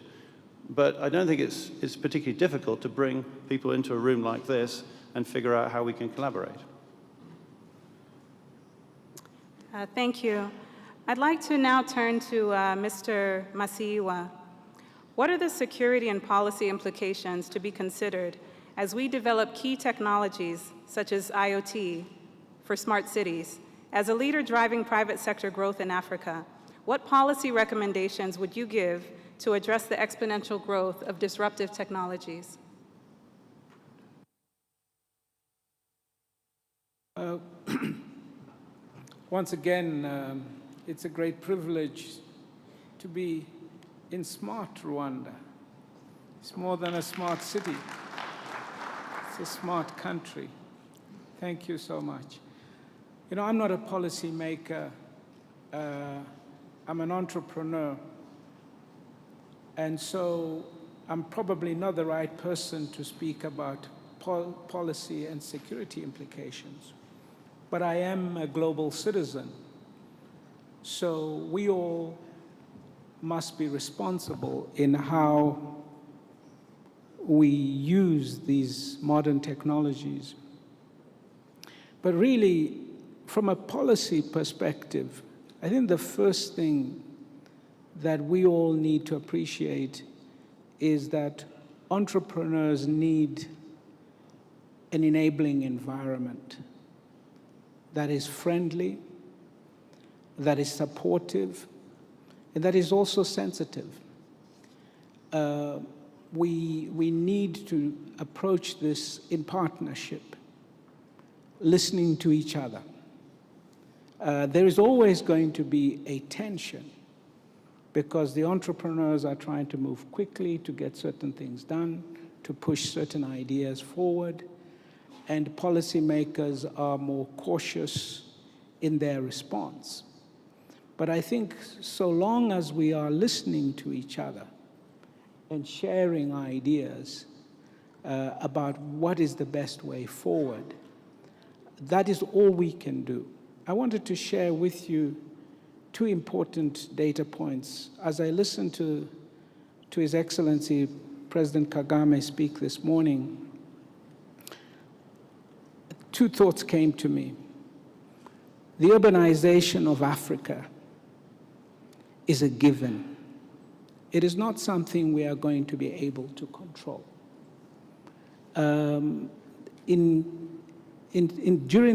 But I don't think it's particularly difficult to bring people into a room like this and figure out how we can collaborate. Thank you. I'd like to now turn to Mr. Masiyiwa. What are the security and policy implications to be considered as we develop key technologies such as IoT for smart cities? As a leader driving private sector growth in Africa, what policy recommendations would you give to address the exponential growth of disruptive technologies? Once again, it's a great privilege to be in smart Rwanda. It's more than a smart city. It's a smart country. Thank you so much. You know, I'm not a policymaker. I'm an entrepreneur. And so I'm probably not the right person to speak about policy and security implications. But I am a global citizen. So we all must be responsible in how we use these modern technologies. But really, from a policy perspective, I think the first thing that we all need to appreciate is that entrepreneurs need an enabling environment that is friendly, that is supportive, and that is also sensitive. We need to approach this in partnership, listening to each other. There is always going to be a tension because the entrepreneurs are trying to move quickly to get certain things done, to push certain ideas forward, and policymakers are more cautious in their response. But I think so long as we are listening to each other and sharing ideas about what is the best way forward, that is all we can do. I wanted to share with you two important data points. As I listened to His Excellency President Kagame speak this morning, two thoughts came to me. The urbanization of Africa is a given. It is not something we are going to be able to control. During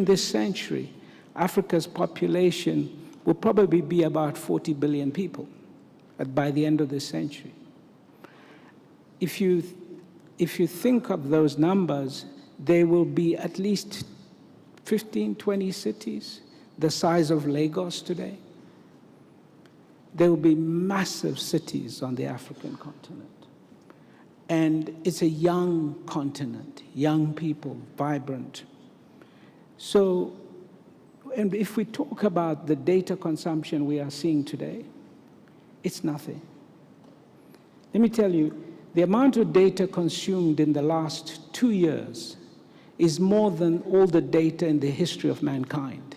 this century, Africa's population will probably be about 40 billion people by the end of this century. If you think of those numbers, there will be at least 15, 20 cities the size of Lagos today. There will be massive cities on the African continent. And it's a young continent, young people, vibrant. So, and if we talk about the data consumption we are seeing today, it's nothing. Let me tell you, the amount of data consumed in the last 2 years is more than all the data in the history of mankind.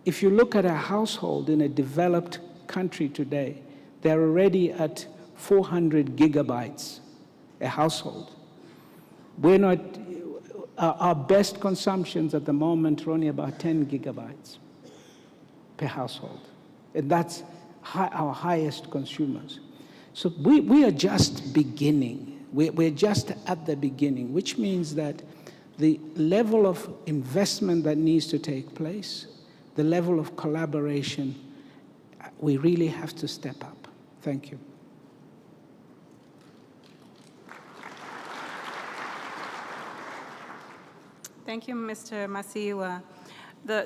If you look at a household in a developed country today, they're already at 400 gigabytes a household. Our best consumptions at the moment are only about 10 gigabytes per household. And that's our highest consumers. So we are just beginning. We're just at the beginning, which means that the level of investment that needs to take place, the level of collaboration, we really have to step up. Thank you. Thank you, Mr. Masiyiwa.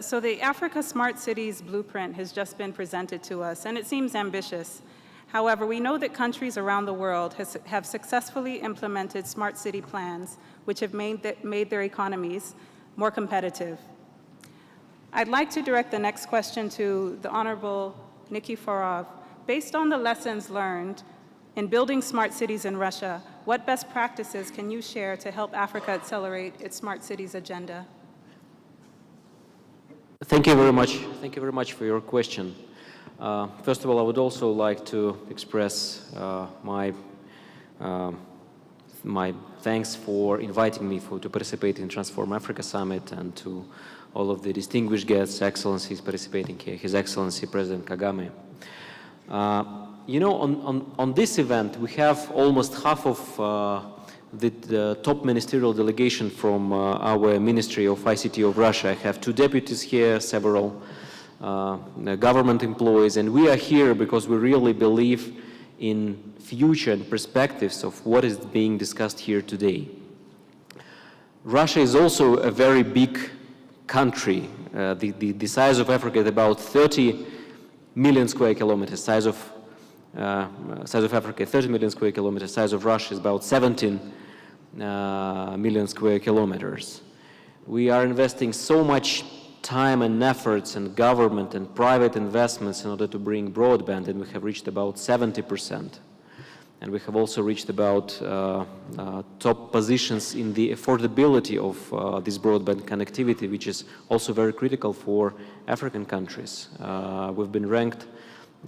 So the Africa Smart Cities Blueprint has just been presented to us, and it seems ambitious. However, we know that countries around the world have successfully implemented smart city plans, which have made their economies more competitive. I'd like to direct the next question to the Honorable Nikiforov. Based on the lessons learned in building smart cities in Russia, what best practices can you share to help Africa accelerate its smart cities agenda? Thank you very much. Thank you very much for your question. First of all, I would also like to express my thanks for inviting me to participate in Transform Africa Summit, and to all of the distinguished guests, excellencies participating here, His Excellency President Kagame. You know, on this event, we have almost half of the top ministerial delegation from our Ministry of ICT of Russia. I have 2 deputies here, several government employees, and we are here because we really believe in future and perspectives of what is being discussed here today. Russia is also a very big country. The size of Africa is about 30 million square kilometers. Size of Africa, 30 million square kilometers. Size of Russia is about 17 million square kilometers. We are investing so much time and efforts and government and private investments in order to bring broadband, and we have reached about 70%. And we have also reached about top positions in the affordability of this broadband connectivity, which is also very critical for African countries. We've been ranked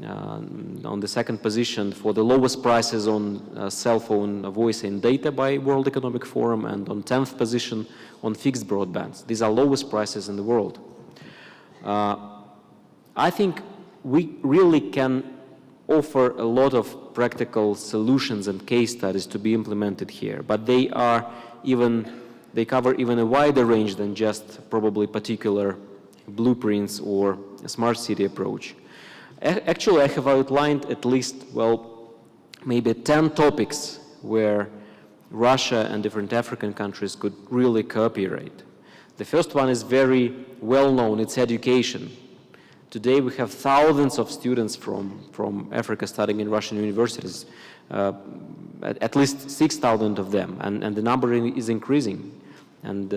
on the second position for the lowest prices on cell phone voice and data by World Economic Forum, and on 10th position on fixed broadband. These are lowest prices in the world. I think we really can offer a lot of practical solutions and case studies to be implemented here, but they cover even a wider range than just probably particular blueprints or a smart city approach. Actually, I have outlined at least, well, maybe 10 topics where Russia and different African countries could really cooperate. The first one is very well known, it's education. Today we have thousands of students from Africa studying in Russian universities, at least 6,000 of them, and the number is increasing. And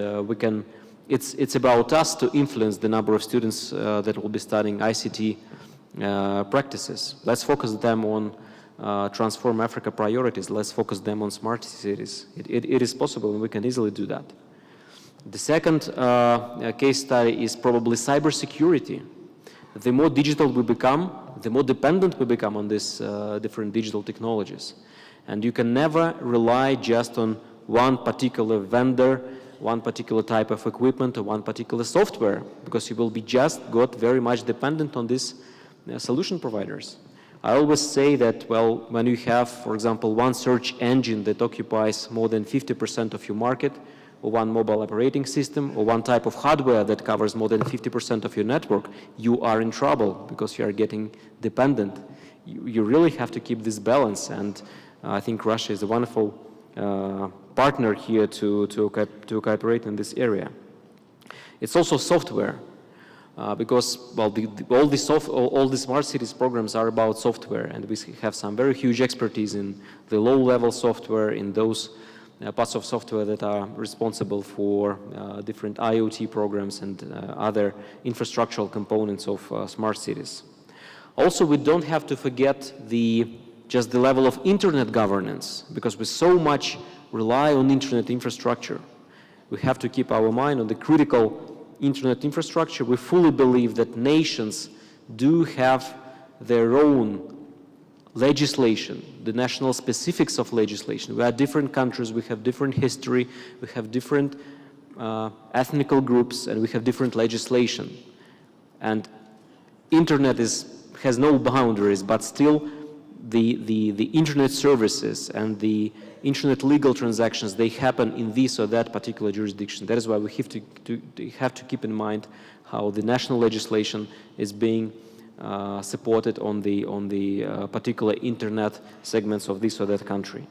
it's about us to influence the number of students that will be studying ICT practices. Let's focus them on Transform Africa priorities. Let's focus them on smart cities. It is possible, and we can easily do that. The second case study is probably cybersecurity. The more digital we become, the more dependent we become on these different digital technologies. And you can never rely just on one particular vendor, one particular type of equipment, or one particular software, because you will be just got very much dependent on these solution providers. I always say that, well, when you have, for example, one search engine that occupies more than 50% of your market, or one mobile operating system, or one type of hardware that covers more than 50% of your network, you are in trouble because you are getting dependent. You really have to keep this balance, and I think Russia is a wonderful partner here to cooperate in this area. It's also software, because, well, all the smart cities programs are about software, and we have some very huge expertise in the low-level software, in those parts of software that are responsible for different IoT programs and other infrastructural components of smart cities. Also, we don't have to forget just the level of internet governance, because we so much rely on internet infrastructure. We have to keep our mind on the critical internet infrastructure. We fully believe that nations do have their own legislation, the national specifics of legislation. We are different countries, we have different history, we have different ethnical groups, and we have different legislation. And internet has no boundaries, but still the internet services and the internet legal transactions, they happen in this or that particular jurisdiction. That is why we have to keep in mind how the national legislation is being supported on the particular internet segments of this or that country.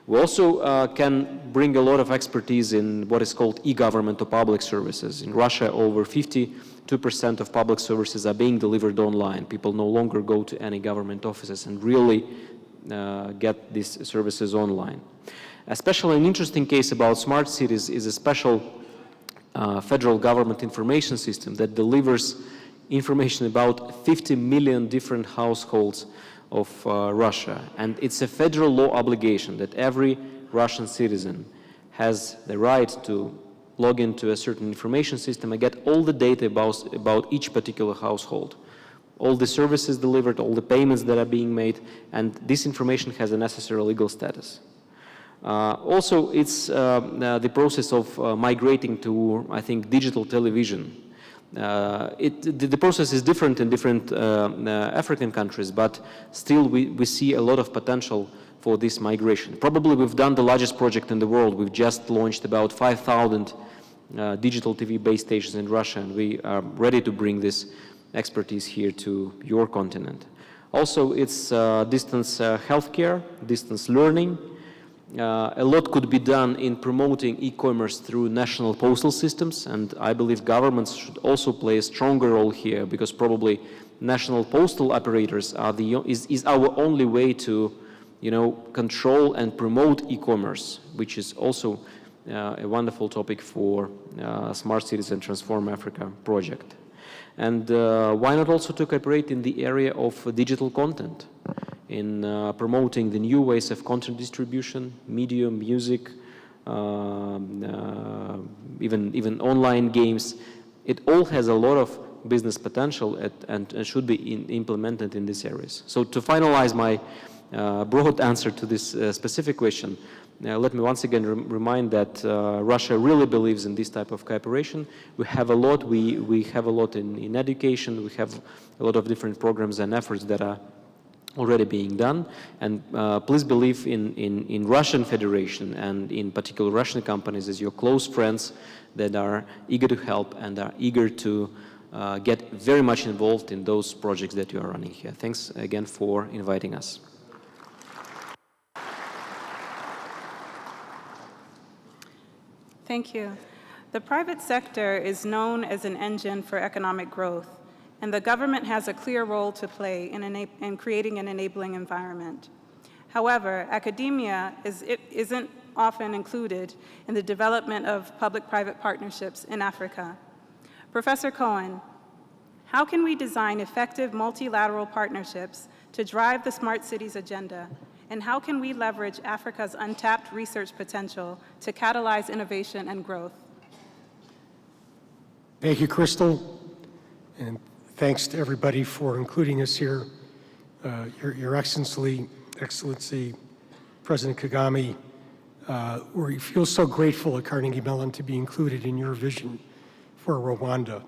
We also can bring a lot of expertise in what is called e-government or public services. In Russia, over 52% of public services are being delivered online. People no longer go to any government offices and really get these services online. Especially an interesting case about smart cities is a special federal government information system that delivers information about 50 million different households of Russia. And it's a federal law obligation that every Russian citizen has the right to log into a certain information system and get all the data about each particular household. All the services delivered, all the payments that are being made, and this information has a necessary legal status. Also, it's the process of migrating to, I think, digital television. The process is different in different African countries, but still we see a lot of potential for this migration. Probably we've done the largest project in the world. We've just launched about 5,000 digital TV base stations in Russia, and we are ready to bring this expertise here to your continent. Also, it's distance healthcare, distance learning. A lot could be done in promoting e-commerce through national postal systems, and I believe governments should also play a stronger role here, because probably national postal operators is our only way to, control and promote e-commerce, which is also a wonderful topic for Smart Cities and Transform Africa project. And why not also to cooperate in the area of digital content, in promoting the new ways of content distribution, media, music, even online games. It all has a lot of business potential and should be implemented in these areas. So to finalize my broad answer to this specific question, let me once again remind that Russia really believes in this type of cooperation. We have a lot. We have a lot in education. We have a lot of different programs and efforts that are already being done. And please believe in Russian Federation and in particular Russian companies as your close friends that are eager to help and are eager to get very much involved in those projects that you are running here. Thanks again for inviting us. Thank you. The private sector is known as an engine for economic growth, and the government has a clear role to play in creating an enabling environment. However, academia isn't often included in the development of public-private partnerships in Africa. Professor Cohen, how can we design effective multilateral partnerships to drive the Smart Cities agenda? And how can we leverage Africa's untapped research potential to catalyze innovation and growth? Thank you, Crystal, and thanks to everybody for including us here. Your Excellency, President Kagame, we feel so grateful at Carnegie Mellon to be included in your vision for Rwanda.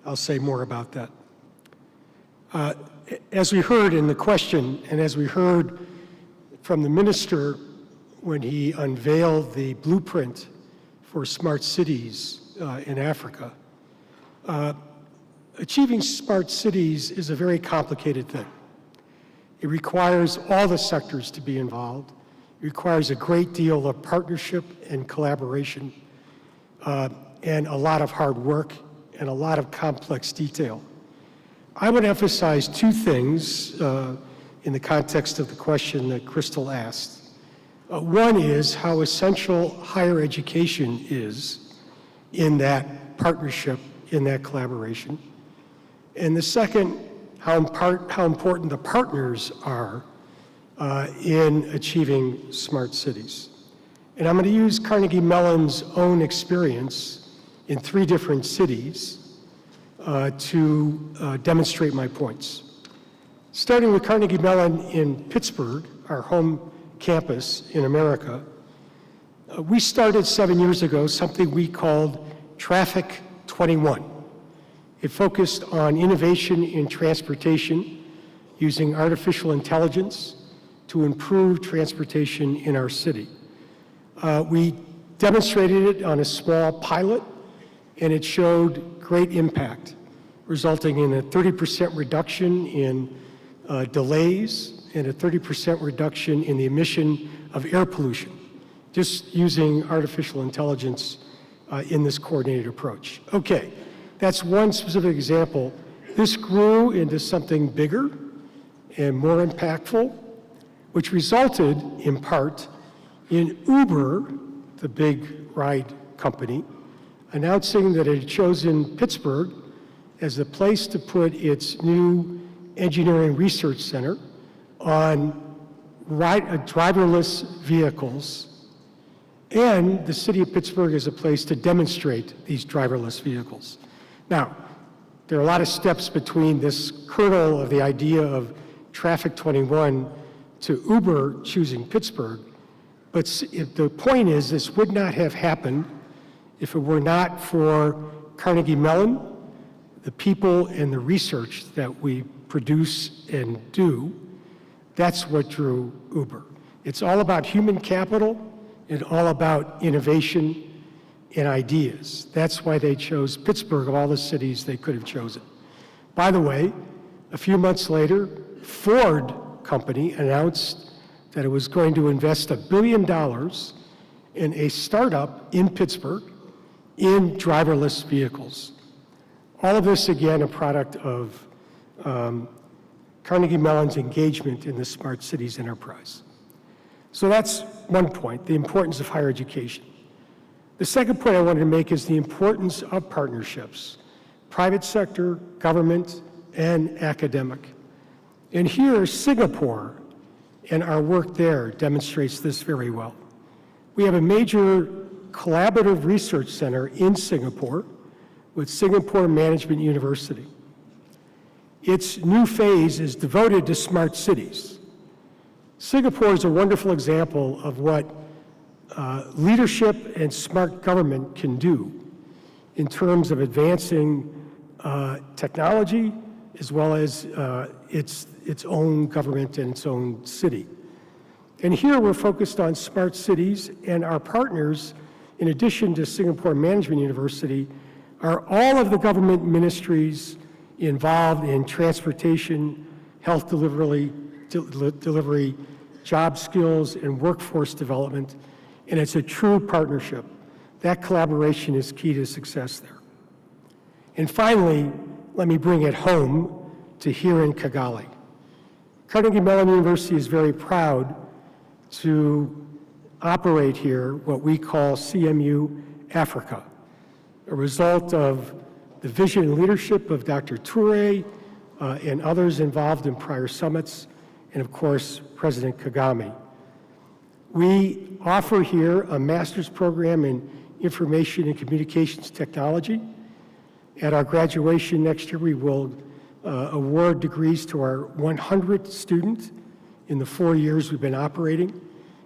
I'll say more about that. As we heard in the question, and as we heard from the minister when he unveiled the blueprint for smart cities in Africa, achieving smart cities is a very complicated thing. It requires all the sectors to be involved. It requires a great deal of partnership and collaboration, and a lot of hard work and a lot of complex detail. I would emphasize two things in the context of the question that Crystal asked. One is how essential higher education is in that partnership, in that collaboration. And the second, how important the partners are in achieving smart cities. And I'm going to use Carnegie Mellon's own experience in 3 different cities to demonstrate my points. Starting with Carnegie Mellon in Pittsburgh, our home campus in America, we started 7 years ago something we called Traffic 21. It focused on innovation in transportation using artificial intelligence to improve transportation in our city. We demonstrated it on a small pilot, and it showed great impact, resulting in a 30% reduction in delays and a 30% reduction in the emission of air pollution, just using artificial intelligence in this coordinated approach. Okay, that's one specific example. This grew into something bigger and more impactful, which resulted in part in Uber, the big ride company, announcing that it had chosen Pittsburgh as the place to put its new engineering research center on driverless vehicles, and the city of Pittsburgh as a place to demonstrate these driverless vehicles. Now, there are a lot of steps between this kernel of the idea of Traffic 21 to Uber choosing Pittsburgh, but the point is this would not have happened if it were not for Carnegie Mellon, the people and the research that we produce and do. That's what drew Uber. It's all about human capital and all about innovation and ideas. That's why they chose Pittsburgh of all the cities they could have chosen. By the way, a few months later, Ford company announced that it was going to invest $1 billion in a startup in Pittsburgh in driverless vehicles. All of this, again, a product of Carnegie Mellon's engagement in the Smart Cities enterprise. So that's one point, the importance of higher education. The second point I wanted to make is the importance of partnerships, private sector, government, and academic. And here, Singapore and our work there demonstrates this very well. We have a major collaborative research center in Singapore with Singapore Management University. Its new phase is devoted to smart cities. Singapore is a wonderful example of what leadership and smart government can do in terms of advancing technology as well as its own government and its own city. And here we're focused on smart cities, and our partners, in addition to Singapore Management University, are all of the government ministries involved in transportation, health delivery, job skills, and workforce development, and it's a true partnership. That collaboration is key to success there. And finally, let me bring it home to here in Kigali. Carnegie Mellon University is very proud to operate here what we call CMU Africa, a result of the vision and leadership of Dr. Toure and others involved in prior summits, and of course, President Kagame. We offer here a master's program in information and communications technology. At our graduation next year, we will award degrees to our 100th student in the 4 years we've been operating.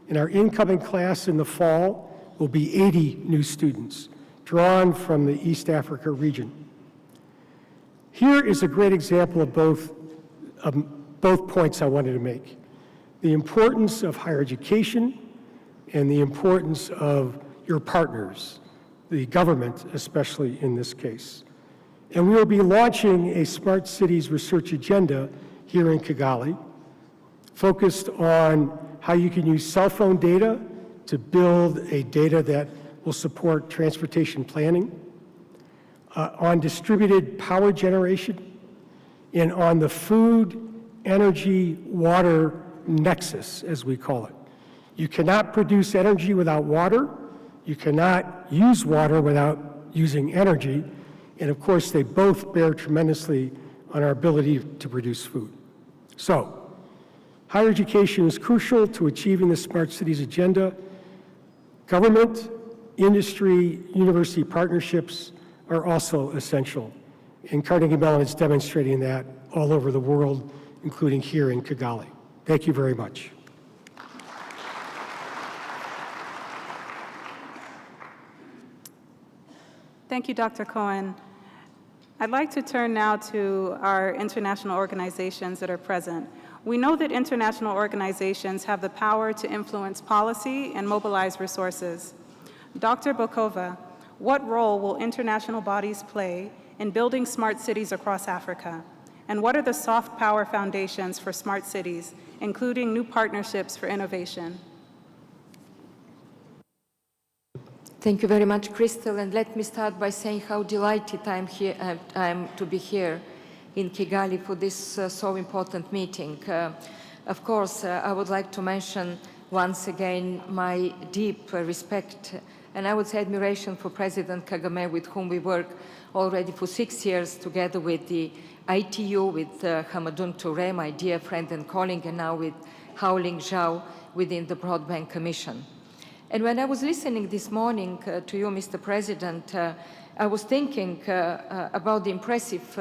And our incoming class in the fall will be 80 new students, drawn from the East Africa region. Here is a great example of both points I wanted to make: the importance of higher education and the importance of your partners, the government especially in this case. And we will be launching a Smart Cities research agenda here in Kigali, focused on how you can use cell phone data to build a data that will support transportation planning, on distributed power generation, and on the food, energy, water nexus, as we call it. You cannot produce energy without water. You cannot use water without using energy. And of course, they both bear tremendously on our ability to produce food. So, higher education is crucial to achieving the Smart Cities agenda. Government, industry, university partnerships are also essential. And Carnegie Mellon is demonstrating that all over the world, including here in Kigali. Thank you very much. Thank you, Dr. Cohen. I'd like to turn now to our international organizations that are present. We know that international organizations have the power to influence policy and mobilize resources. Dr. Bokova, what role will international bodies play in building smart cities across Africa? And what are the soft power foundations for smart cities, including new partnerships for innovation? Thank you very much, Crystal, and let me start by saying how delighted I am to be here in Kigali for this so important meeting. Of course, I would like to mention once again my deep respect and I would say admiration for President Kagame, with whom we work already for 6 years together with the ITU, with Hamadoun Touré, my dear friend and colleague, and now with Haoling Zhao within the Broadband Commission. And when I was listening this morning to you, Mr. President, I was thinking about the impressive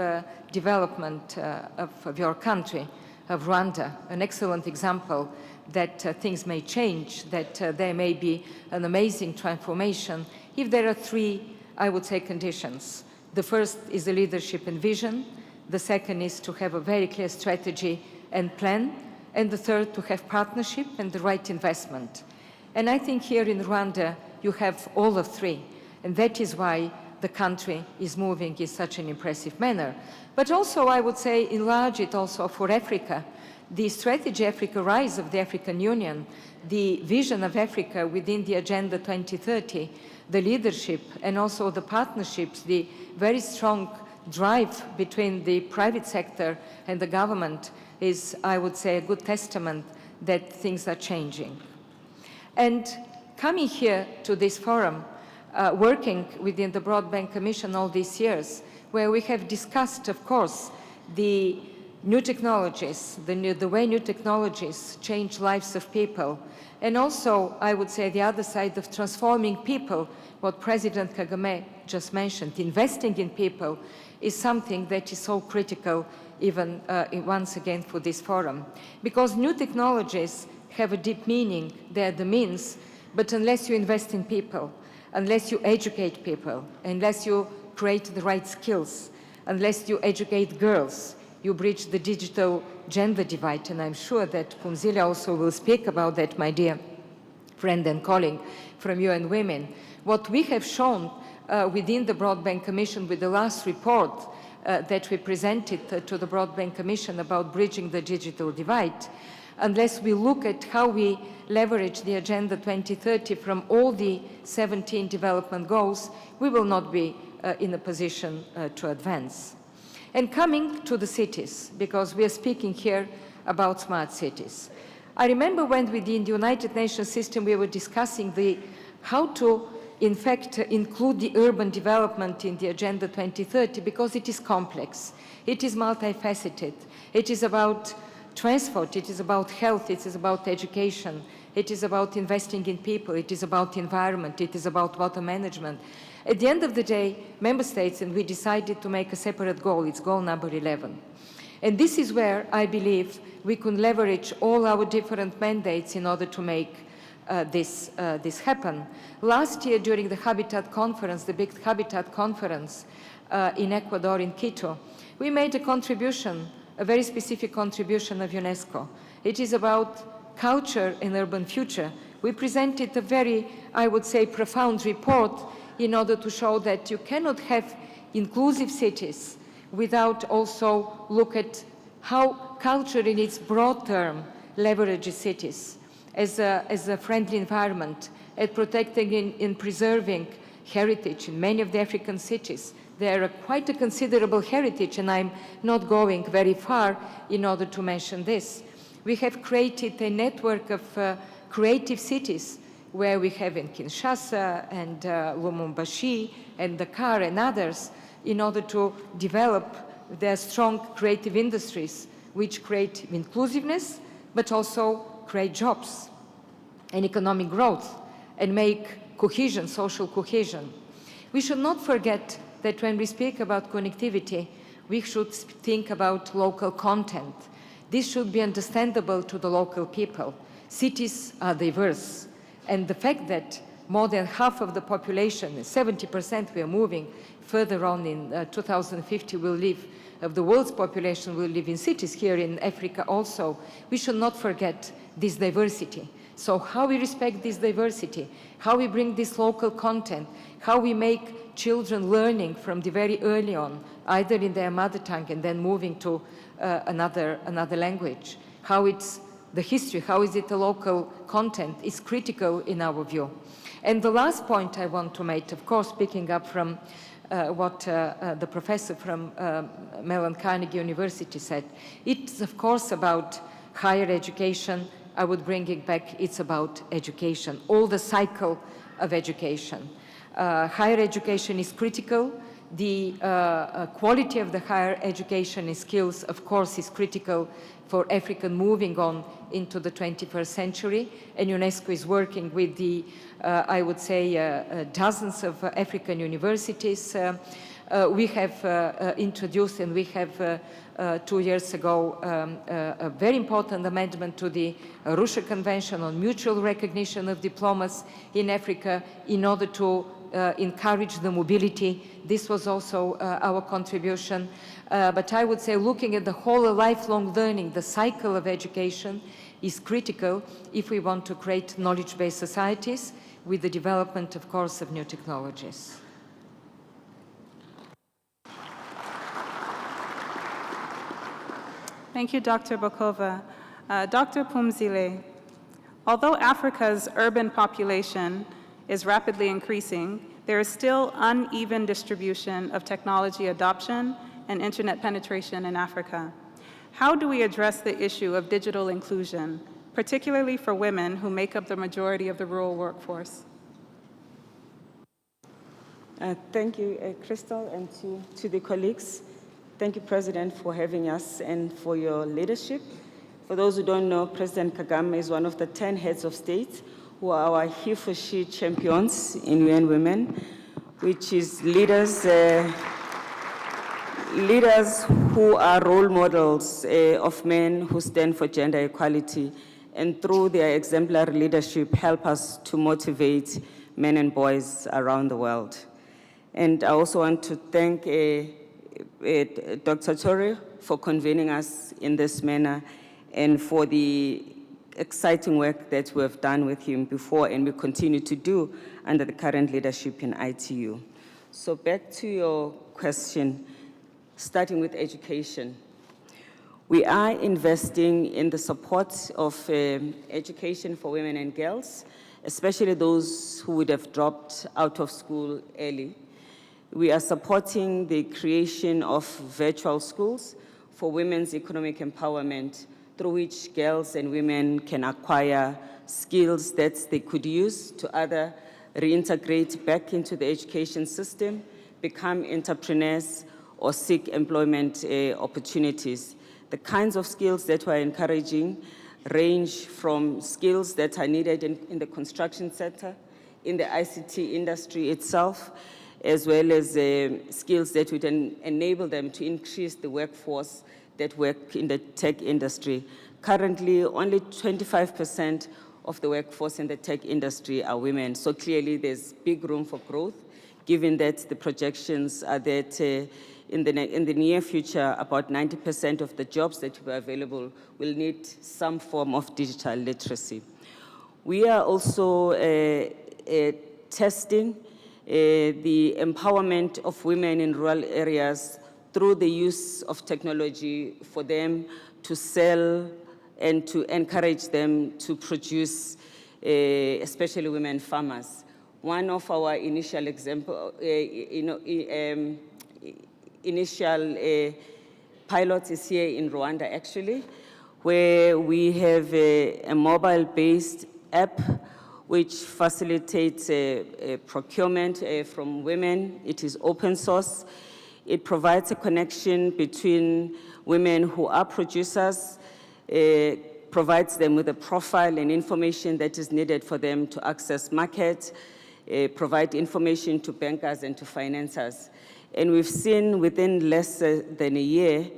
development of your country, of Rwanda, an excellent example that things may change, that there may be an amazing transformation if there are 3, I would say, conditions. The first is the leadership and vision. The second is to have a very clear strategy and plan. And the third, to have partnership and the right investment. And I think here in Rwanda, you have all of 3. And that is why the country is moving in such an impressive manner. But also, I would say, enlarge it also for Africa. The strategy Africa Rise of the African Union, the vision of Africa within the Agenda 2030, the leadership and also the partnerships, the very strong drive between the private sector and the government is, I would say, a good testament that things are changing. And coming here to this forum, working within the Broadband Commission all these years, where we have discussed, of course, the new technologies, the way new technologies change lives of people, and also, I would say, the other side of transforming people, what President Kagame just mentioned, investing in people is something that is so critical even once again for this forum. Because new technologies have a deep meaning, they're the means, but unless you invest in people, unless you educate people, unless you create the right skills, unless you educate girls, you bridge the digital gender divide, and I'm sure that Phumzile also will speak about that, my dear friend and colleague from UN Women. What we have shown within the Broadband Commission with the last report that we presented to the Broadband Commission about bridging the digital divide, unless we look at how we leverage the Agenda 2030 from all the 17 development goals, we will not be in a position to advance. And coming to the cities, because we are speaking here about smart cities. I remember when within the United Nations system we were discussing how to, in fact, include the urban development in the Agenda 2030, because it is complex, it is multifaceted, it is about transport, it is about health, it is about education, it is about investing in people, it is about environment, it is about water management. At the end of the day, member states, and we decided to make a separate goal, it's goal number 11. And this is where I believe we can leverage all our different mandates in order to make this happen. Last year during the Habitat Conference, the big Habitat Conference in Ecuador, in Quito, we made a contribution, a very specific contribution of UNESCO. It is about culture and urban future. We presented a very, I would say, profound report in order to show that you cannot have inclusive cities without also look at how culture in its broad term leverages cities as a friendly environment, at protecting and preserving heritage in many of the African cities. There are quite a considerable heritage, and I'm not going very far in order to mention this. We have created a network of creative cities where we have in Kinshasa and Lubumbashi and Dakar and others in order to develop their strong creative industries which create inclusiveness but also create jobs and economic growth and make cohesion, social cohesion. We should not forget that when we speak about connectivity, we should think about local content. This should be understandable to the local people. Cities are diverse. And the fact that more than half of the population, 70% we are moving further on in 2050 will live, of the world's population will live in cities here in Africa also. We should not forget this diversity. So how we respect this diversity, how we bring this local content, how we make children learning from the very early on, either in their mother tongue and then moving to another language, how it's the history, how is it a local content, is critical in our view. And the last point I want to make, of course, picking up from what the professor from Mellon Carnegie University said, it's of course about higher education. I would bring it back, it's about education, all the cycle of education. Higher education is critical. The quality of the higher education and skills, of course, is critical for Africa moving on into the 21st century. And UNESCO is working with the, I would say, dozens of African universities. We have introduced, and we have 2 years ago, a very important amendment to the Arusha Convention on mutual recognition of diplomas in Africa in order to encourage the mobility. This was also our contribution. But I would say looking at the whole lifelong learning, the cycle of education is critical if we want to create knowledge-based societies with the development, of course, of new technologies. Thank you, Dr. Bokova. Dr. Phumzile, although Africa's urban population is rapidly increasing, there is still uneven distribution of technology adoption and internet penetration in Africa. How do we address the issue of digital inclusion, particularly for women who make up the majority of the rural workforce? Thank you, Crystal, and to the colleagues. Thank you, President, for having us and for your leadership. For those who don't know, President Kagame is one of the 10 heads of state who are our He for She champions in UN Women, which is leaders who are role models of men who stand for gender equality, and through their exemplary leadership help us to motivate men and boys around the world. And I also want to thank Dr. Torre for convening us in this manner and for the exciting work that we have done with him before and we continue to do under the current leadership in ITU. So back to your question, starting with education. We are investing in the support of education for women and girls, especially those who would have dropped out of school early. We are supporting the creation of virtual schools for women's economic empowerment, through which girls and women can acquire skills that they could use to either reintegrate back into the education system, become entrepreneurs, or seek employment opportunities. The kinds of skills that we're encouraging range from skills that are needed in the construction sector, in the ICT industry itself, as well as skills that would enable them to increase the workforce that work in the tech industry. Currently, only 25% of the workforce in the tech industry are women, so clearly there's big room for growth, given that the projections are that in the near future, about 90% of the jobs that were available will need some form of digital literacy. We are also testing the empowerment of women in rural areas through the use of technology for them to sell and to encourage them to produce, especially women farmers. One of our initial pilots is here in Rwanda, actually, where we have a mobile-based app which facilitates procurement from women. It is open source. It provides a connection between women who are producers, provides them with a profile and information that is needed for them to access markets, provide information to bankers and to financiers. And we've seen within less than a year,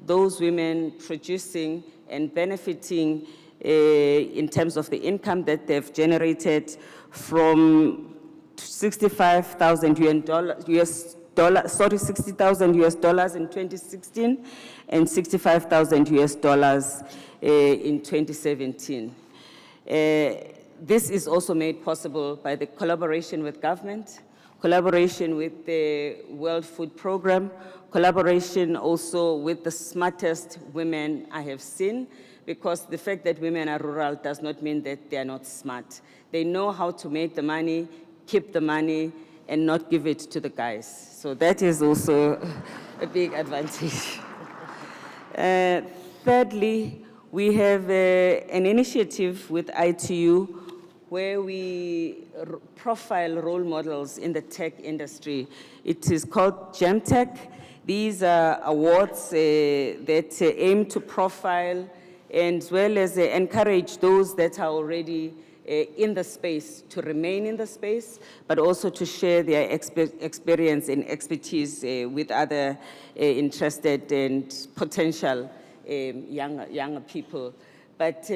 those women producing and benefiting in terms of the income that they've generated from $60,000 in 2016 and $65,000 in 2017. This is also made possible by the collaboration with government, collaboration with the World Food Programme, collaboration also with the smartest women I have seen, because the fact that women are rural does not mean that they are not smart. They know how to make the money, keep the money, and not give it to the guys. So that is also a big advantage. Thirdly, we have an initiative with ITU where we profile role models in the tech industry. It is called GemTech. These are awards that aim to profile and as well as encourage those that are already in the space to remain in the space, but also to share their experience and expertise with other interested and potential younger people. But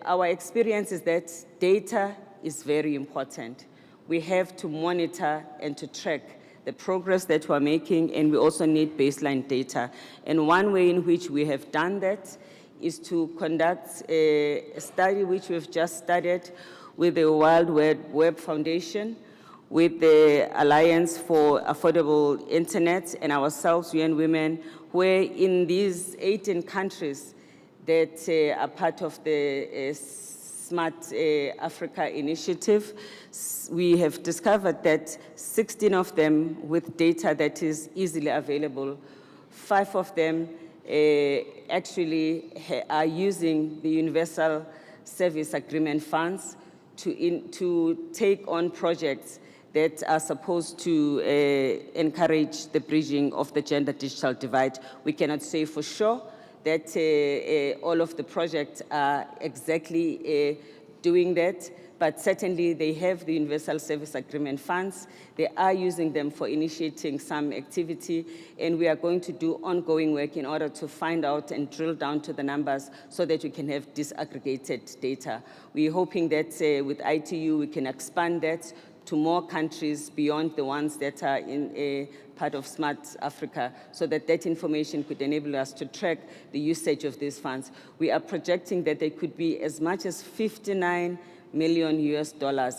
our experience is that data is very important. We have to monitor and to track the progress that we're making, and we also need baseline data. And one way in which we have done that is to conduct a study which we've just started with the World Wide Web Foundation, with the Alliance for Affordable Internet, and ourselves, UN Women, where in these 18 countries that are part of the Smart Africa initiative, we have discovered that 16 of them with data that is easily available, 5 of them actually are using the Universal Service Agreement funds to take on projects that are supposed to encourage the bridging of the gender digital divide. We cannot say for sure that all of the projects are exactly doing that, but certainly they have the Universal Service Agreement funds. They are using them for initiating some activity, and we are going to do ongoing work in order to find out and drill down to the numbers so that we can have disaggregated data. We're hoping that with ITU we can expand that to more countries beyond the ones that are in a part of Smart Africa, so that that information could enable us to track the usage of these funds. We are projecting that there could be as much as $59 million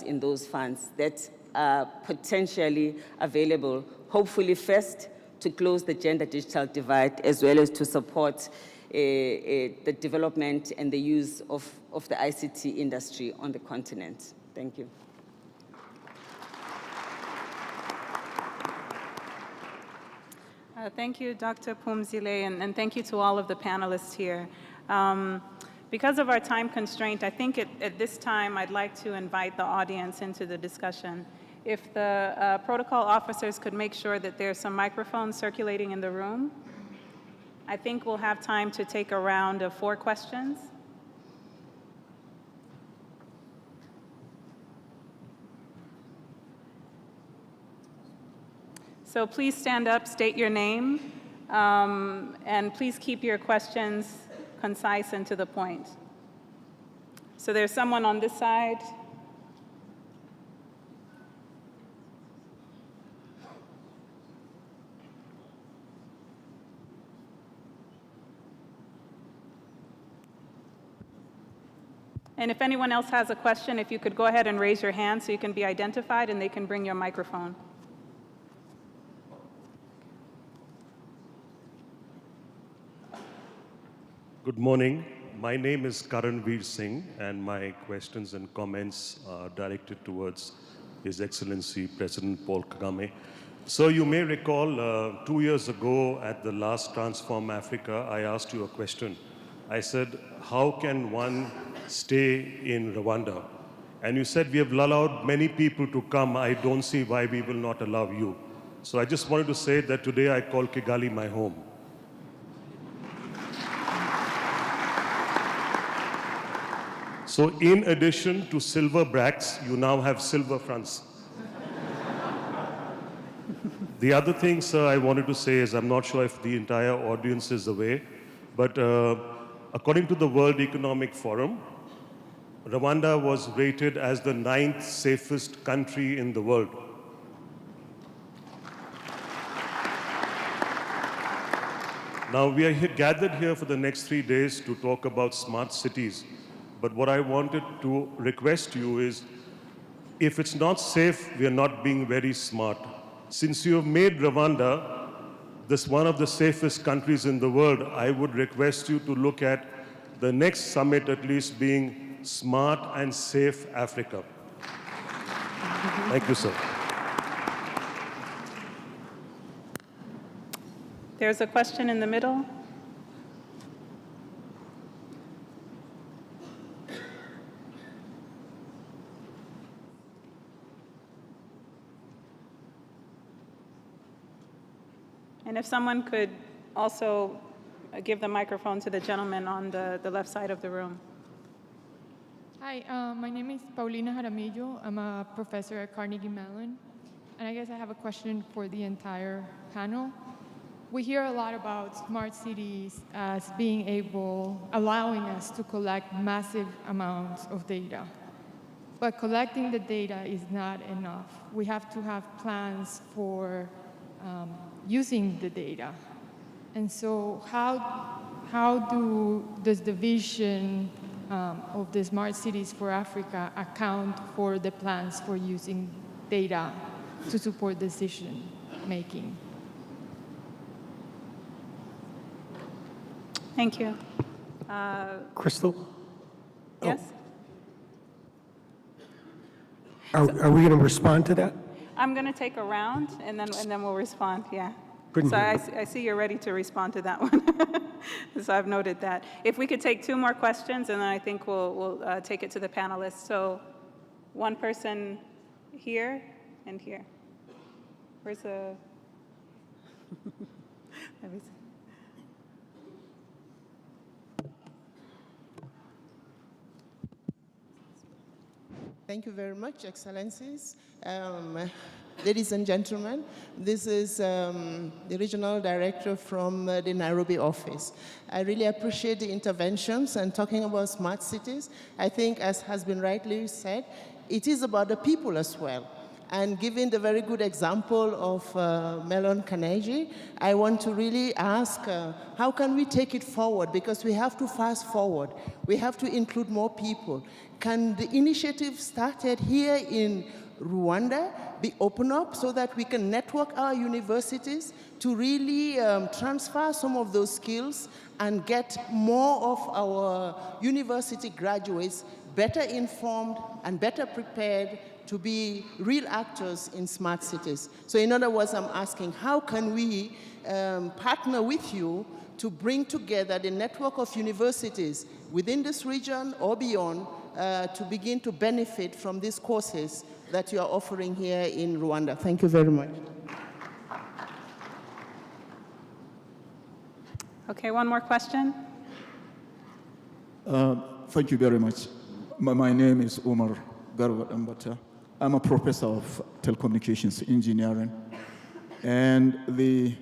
in those funds that are potentially available, hopefully first to close the gender digital divide, as well as to support the development and the use of the ICT industry on the continent. Thank you. Thank you, Dr. Phumzile, and thank you to all of the panelists here. Because of our time constraint, I think at this time I'd like to invite the audience into the discussion. If the protocol officers could make sure that there's some microphones circulating in the room, I think we'll have time to take a round of 4 questions. So please stand up, state your name, and please keep your questions concise and to the point. So there's someone on this side. And if anyone else has a question, if you could go ahead and raise your hand so you can be identified and they can bring your microphone. Good morning. My name is Karanveer Singh, and my questions and comments are directed towards His Excellency President Paul Kagame. So you may recall 2 years ago at the last Transform Africa, I asked you a question. I said, how can one stay in Rwanda? And you said, we have allowed many people to come. I don't see why we will not allow you. So I just wanted to say that today I call Kigali my home. So in addition to silver bracts, you now have silver fronts. The other thing, sir, I wanted to say is, I'm not sure if the entire audience is aware, but according to the World Economic Forum, Rwanda was rated as the 9th safest country in the world. Now, we are gathered here for the next 3 days to talk about smart cities. But what I wanted to request you is, if it's not safe, we are not being very smart. Since you have made Rwanda this one of the safest countries in the world, I would request you to look at the next summit at least being Smart and Safe Africa. Thank you, sir. There's a question in the middle. And if someone could also give the microphone to the gentleman on the left side of the room. Hi, my name is Paulina Jaramillo. I'm a professor at Carnegie Mellon. And I guess I have a question for the entire panel. We hear a lot about smart cities as being allowing us to collect massive amounts of data. But collecting the data is not enough. We have to have plans for using the data. And so how does the vision of the Smart Cities for Africa account for the plans for using data to support decision making? Thank you. Crystal? Yes? Are we going to respond to that? I'm going to take a round, and then we'll respond, yeah. Couldn't So hear I see you're ready to respond to that one. So I've noted that. If we could take 2 more questions, and then I think we'll take it to the panelists. So one person here, and here. Where's the? Let me see. Thank you very much, Excellencies. Ladies and gentlemen, this is the Regional Director from the Nairobi office. I really appreciate the interventions and talking about smart cities. I think, as has been rightly said, it is about the people as well. And given the very good example of Melon Carnegie, I want to really ask, how can we take it forward? Because we have to fast forward. We have to include more people. Can the initiative started here in Rwanda be opened up so that we can network our universities to really transfer some of those skills and get more of our university graduates better informed and better prepared to be real actors in smart cities? So in other words, I'm asking, how can we partner with you to bring together the network of universities within this region or beyond to begin to benefit from these courses that you are offering here in Rwanda? Thank you very much. Okay, one more question. Thank you very much. My name is Omar Garba Ambata. I'm a professor of telecommunications engineering and the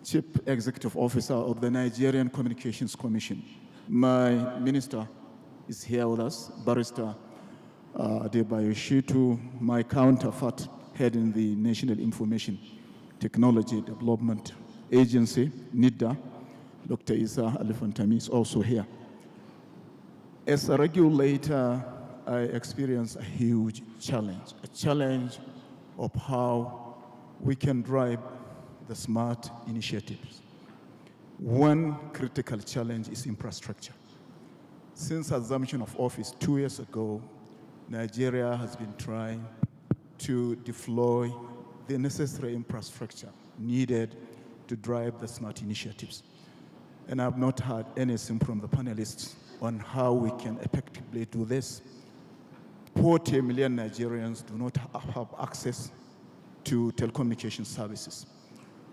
chief executive officer of the Nigerian Communications Commission. My minister is here with us, Barrister Adebayo Shitu, my counterpart heading the National Information Technology Development Agency, NIDA, Dr. Isa Alifantami is also here. As a regulator, I experience a huge challenge, a challenge of how we can drive the smart initiatives. One critical challenge is infrastructure. Since assumption of office 2 years ago, Nigeria has been trying to deploy the necessary infrastructure needed to drive the smart initiatives. And I've not heard anything from the panelists on how we can effectively do this. 40 million Nigerians do not have access to telecommunication services.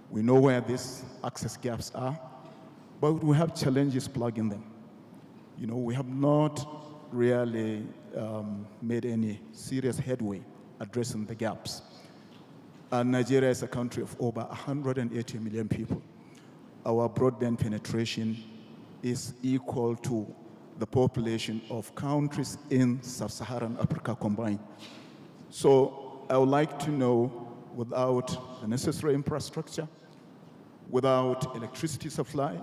We know where these access gaps are, but we have challenges plugging them. You know, we have not really made any serious headway addressing the gaps. And Nigeria is a country of over 180 million people. Our broadband penetration is equal to the population of countries in sub-Saharan Africa combined. So I would like to know, without the necessary infrastructure, without electricity supply,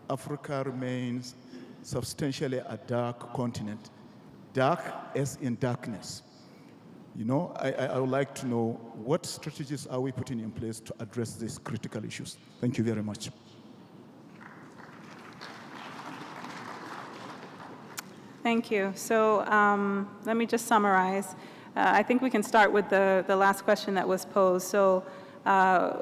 Africa remains substantially a dark continent. Dark as in darkness. You know, I would like to know what strategies are we putting in place to address these critical issues. Thank you very much. Thank you. So let me just summarize. I think we can start with the last question that was posed. So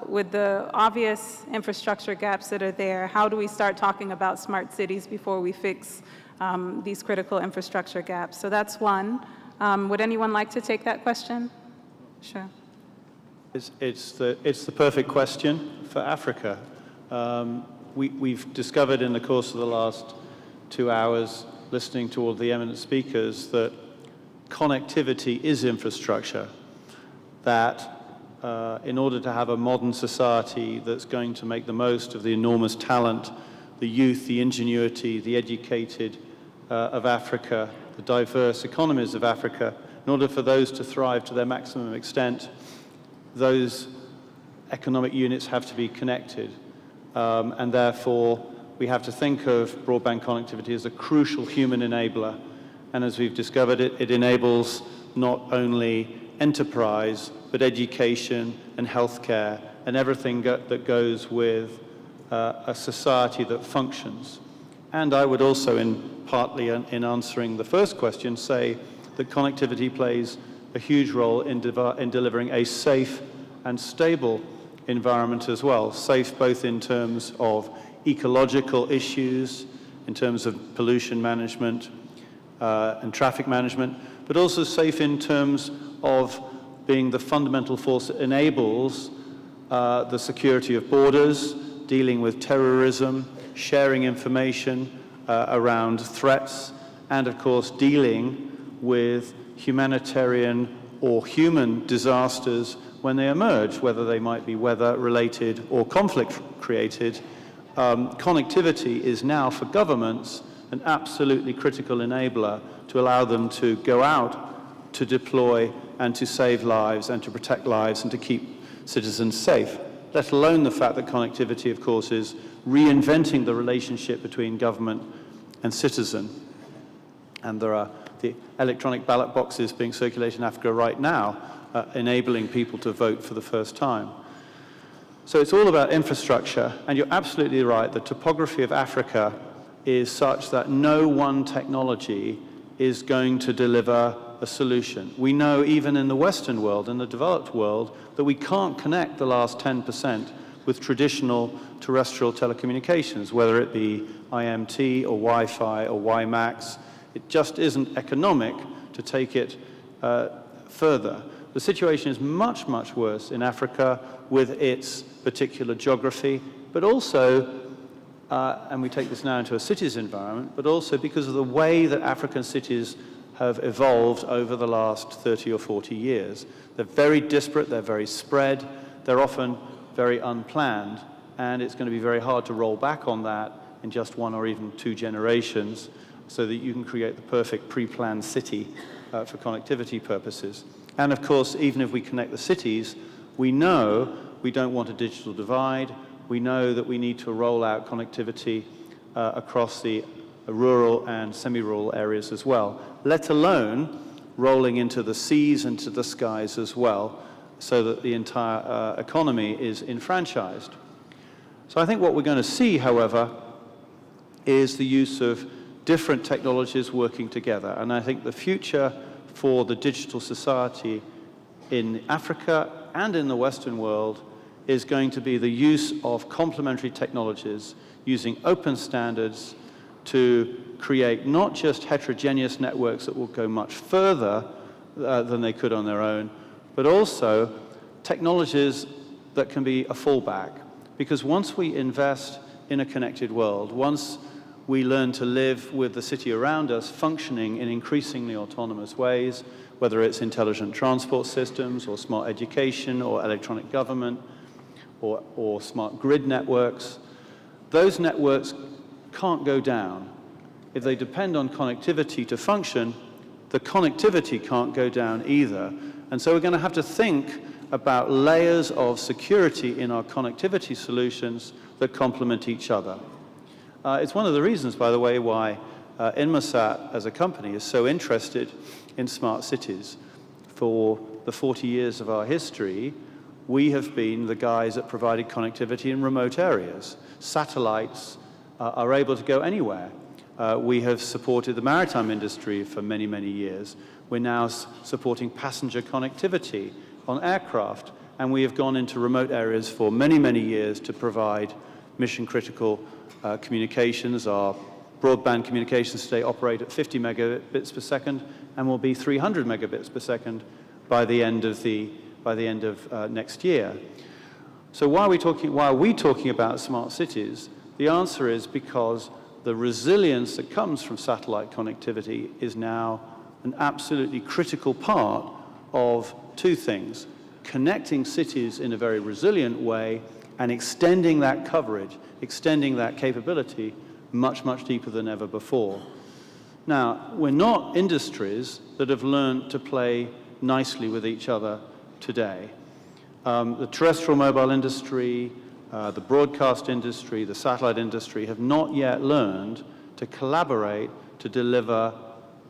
with the obvious infrastructure gaps that are there, how do we start talking about smart cities before we fix these critical infrastructure gaps? So that's one. Would anyone like to take that question? Sure. It's the perfect question for Africa. We've discovered in the course of the last 2 hours, listening to all the eminent speakers, that connectivity is infrastructure, that in order to have a modern society that's going to make the most of the enormous talent, the youth, the ingenuity, the educated of Africa, the diverse economies of Africa, in order for those to thrive to their maximum extent, those economic units have to be connected. And therefore, we have to think of broadband connectivity as a crucial human enabler. And as we've discovered, it enables not only enterprise, but education and healthcare and everything that goes with a society that functions. And I would also, partly in answering the first question, say that connectivity plays a huge role in delivering a safe and stable environment as well. Safe both in terms of ecological issues, in terms of pollution management and traffic management, but also safe in terms of being the fundamental force that enables the security of borders, dealing with terrorism, sharing information around threats, and of course dealing with humanitarian or human disasters when they emerge, whether they might be weather-related or conflict-created. Connectivity is now, for governments, an absolutely critical enabler to allow them to go out, to deploy, and to save lives, and to protect lives, and to keep citizens safe, let alone the fact that connectivity, of course, is reinventing the relationship between government and citizen. And there are the electronic ballot boxes being circulated in Africa right now, enabling people to vote for the first time. So it's all about infrastructure, and you're absolutely right. The topography of Africa is such that no one technology is going to deliver a solution. We know even in the Western world, in the developed world, that we can't connect the last 10% with traditional terrestrial telecommunications, whether it be IMT or Wi-Fi or WiMAX. It just isn't economic to take it further. The situation is much, much worse in Africa with its particular geography, but also, and we take this now into a cities environment, but also because of the way that African cities have evolved over the last 30 or 40 years. They're very disparate, they're very spread, they're often very unplanned, and it's going to be very hard to roll back on that in just 1 or even 2 generations so that you can create the perfect pre-planned city for connectivity purposes. And of course, even if we connect the cities, we know we don't want a digital divide. We know that we need to roll out connectivity across the rural and semi-rural areas as well, let alone rolling into the seas and to the skies as well, so that the entire economy is enfranchised. So I think what we're going to see, however, is the use of different technologies working together. And I think the future for the digital society in Africa and in the Western world is going to be the use of complementary technologies using open standards to create not just heterogeneous networks that will go much further than they could on their own, but also technologies that can be a fallback. Because once we invest in a connected world, once we learn to live with the city around us functioning in increasingly autonomous ways, whether it's intelligent transport systems or smart education or electronic government or smart grid networks, those networks can't go down. If they depend on connectivity to function, the connectivity can't go down either. And so we're going to have to think about layers of security in our connectivity solutions that complement each other. It's one of the reasons, by the way, why Inmarsat as a company is so interested in smart cities. For the 40 years of our history, we have been the guys that provided connectivity in remote areas. Satellites are able to go anywhere. We have supported the maritime industry for many, many years. We're now supporting passenger connectivity on aircraft, and we have gone into remote areas for many, many years to provide mission-critical communications. Our broadband communications today operate at 50 megabits per second and will be 300 megabits per second by the end of next year. So why are we talking about smart cities? The answer is because the resilience that comes from satellite connectivity is now an absolutely critical part of two things: connecting cities in a very resilient way and extending that coverage, extending that capability much, much deeper than ever before. Now, we're not industries that have learned to play nicely with each other today. The terrestrial mobile industry, the broadcast industry, the satellite industry have not yet learned to collaborate to deliver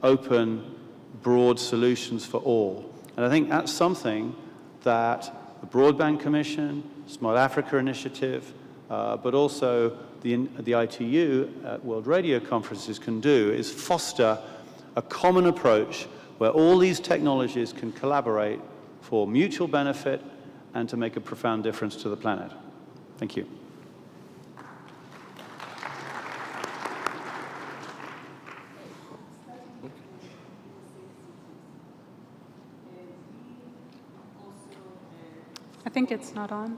open, broad solutions for all. And I think that's something that the Broadband Commission, Smart Africa Initiative, but also the ITU at World Radio conferences can do, is foster a common approach where all these technologies can collaborate for mutual benefit and to make a profound difference to the planet. Thank you. I think it's not on.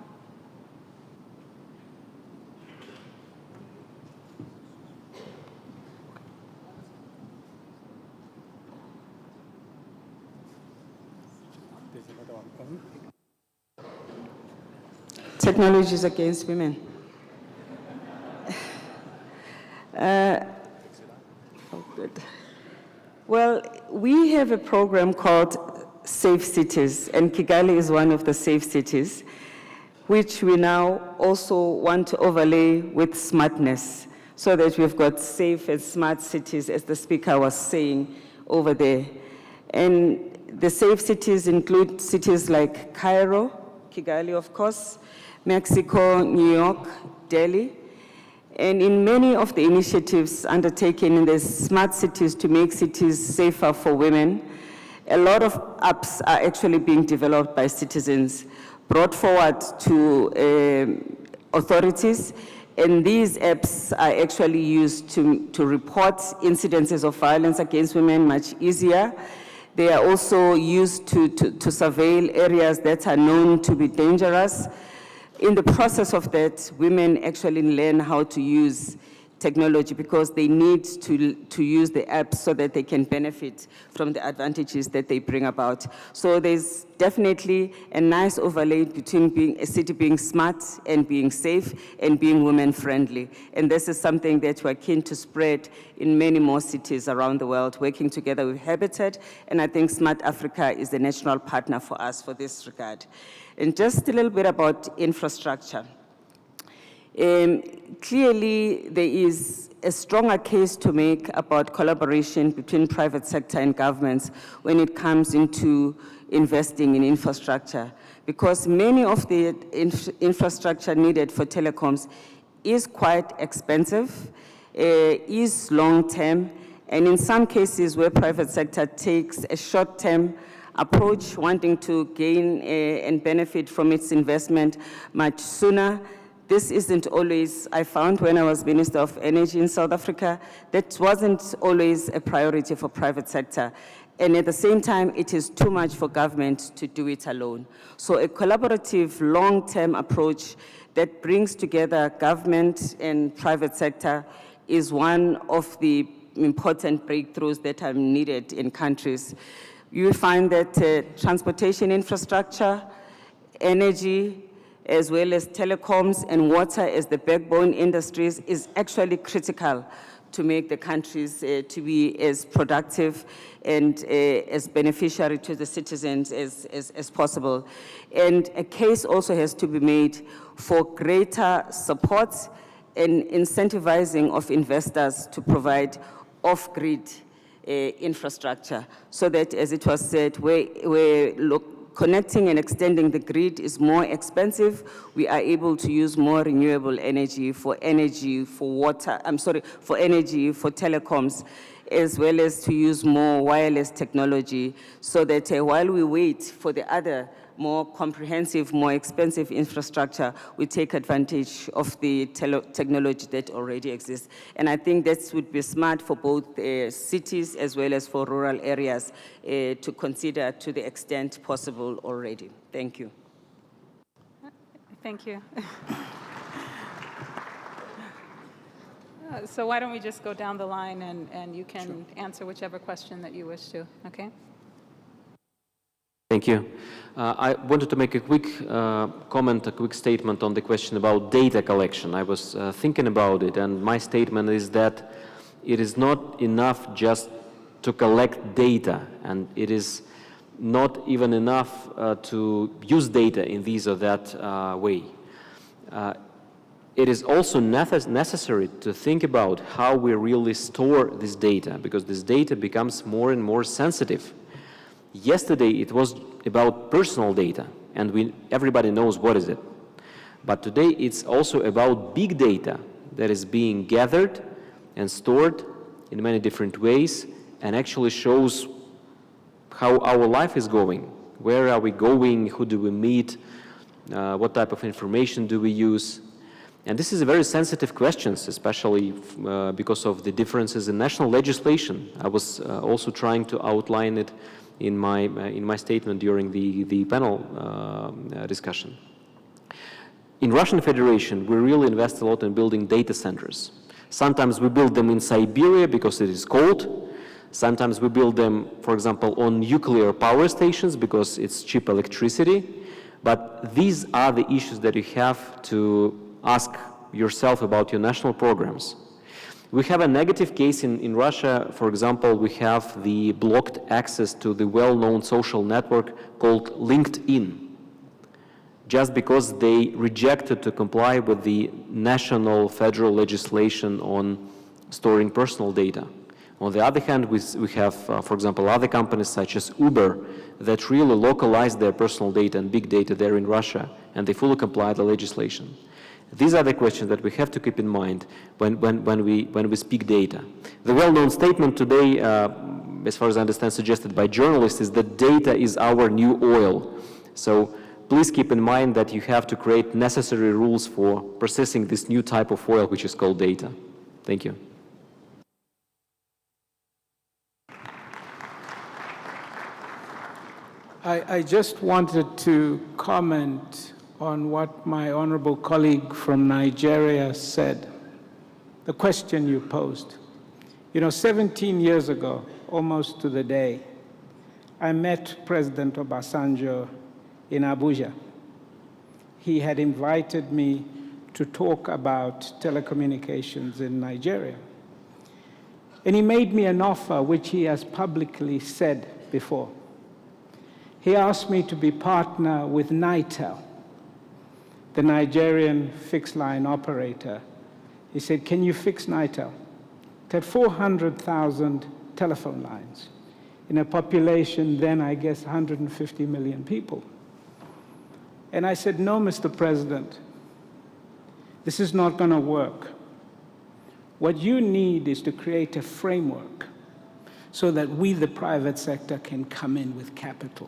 Technologies against women. Good. Well, we have a program called Safe Cities, and Kigali is one of the safe cities, which we now also want to overlay with smartness, so that we've got safe and smart cities, as the speaker was saying over there. And the safe cities include cities like Cairo, Kigali, of course, Mexico, New York, Delhi. And in many of the initiatives undertaken in the smart cities to make cities safer for women, a lot of apps are actually being developed by citizens, brought forward to authorities, and these apps are actually used to report incidences of violence against women much easier. They are also used to surveil areas that are known to be dangerous. In the process of that, women actually learn how to use technology because they need to use the apps so that they can benefit from the advantages that they bring about. So there's definitely a nice overlay between a city being smart and being safe and being women-friendly. And this is something that we're keen to spread in many more cities around the world, working together with Habitat. And I think Smart Africa is the national partner for us for this regard. And just a little bit about infrastructure. Clearly, there is a stronger case to make about collaboration between private sector and governments when it comes into investing in infrastructure, because many of the infrastructure needed for telecoms is quite expensive, is long-term, and in some cases where private sector takes a short-term approach, wanting to gain and benefit from its investment much sooner. This isn't always, I found when I was Minister of Energy in South Africa, that wasn't always a priority for private sector. And at the same time, it is too much for government to do it alone. So a collaborative, long-term approach that brings together government and private sector is one of the important breakthroughs that are needed in countries. You will find that transportation infrastructure, energy, as well as telecoms and water as the backbone industries is actually critical to make the countries to be as productive and as beneficiary to the citizens as possible. And a case also has to be made for greater support and incentivizing of investors to provide off-grid infrastructure, so that, as it was said, where connecting and extending the grid is more expensive, we are able to use more renewable energy for water, for energy, for telecoms, as well as to use more wireless technology, so that while we wait for the other more comprehensive, more expensive infrastructure, we take advantage of the technology that already exists. And I think that would be smart for both cities as well as for rural areas to consider to the extent possible already. Thank you. Thank you. So why don't we just go down the line and you can answer whichever question that you wish to, okay? Thank you. I wanted to make a quick comment, a quick statement on the question about data collection. I was thinking about it, and my statement is that it is not enough just to collect data, and it is not even enough to use data in this or that way. It is also necessary to think about how we really store this data, because this data becomes more and more sensitive. Yesterday, it was about personal data, and everybody knows what is it. But today, it's also about big data that is being gathered and stored in many different ways and actually shows how our life is going. Where are we going? Who do we meet? What type of information do we use? And this is a very sensitive question, especially because of the differences in national legislation. I was also trying to outline it in my statement during the panel discussion. In Russian Federation, we really invest a lot in building data centers. Sometimes we build them in Siberia because it is cold. Sometimes we build them, for example, on nuclear power stations because it's cheap electricity. But these are the issues that you have to ask yourself about your national programs. We have a negative case in Russia. For example, we have the blocked access to the well-known social network called LinkedIn, just because they rejected to comply with the national federal legislation on storing personal data. On the other hand, we have, for example, other companies such as Uber that really localize their personal data and big data there in Russia, and they fully comply with the legislation. These are the questions that we have to keep in mind when we speak data. The well-known statement today, as far as I understand, suggested by journalists, is that data is our new oil. So please keep in mind that you have to create necessary rules for processing this new type of oil, which is called data. Thank you. I just wanted to comment on what my honorable colleague from Nigeria said, the question you posed. You know, 17 years ago, almost to the day, I met President Obasanjo in Abuja. He had invited me to talk about telecommunications in Nigeria. And he made me an offer which he has publicly said before. He asked me to be partner with Nitel, the Nigerian fixed line operator. He said, can you fix Nitel? It had 400,000 telephone lines in a population then, I guess, 150 million people. And I said, no, Mr. President, this is not going to work. What you need is to create a framework so that we, the private sector, can come in with capital.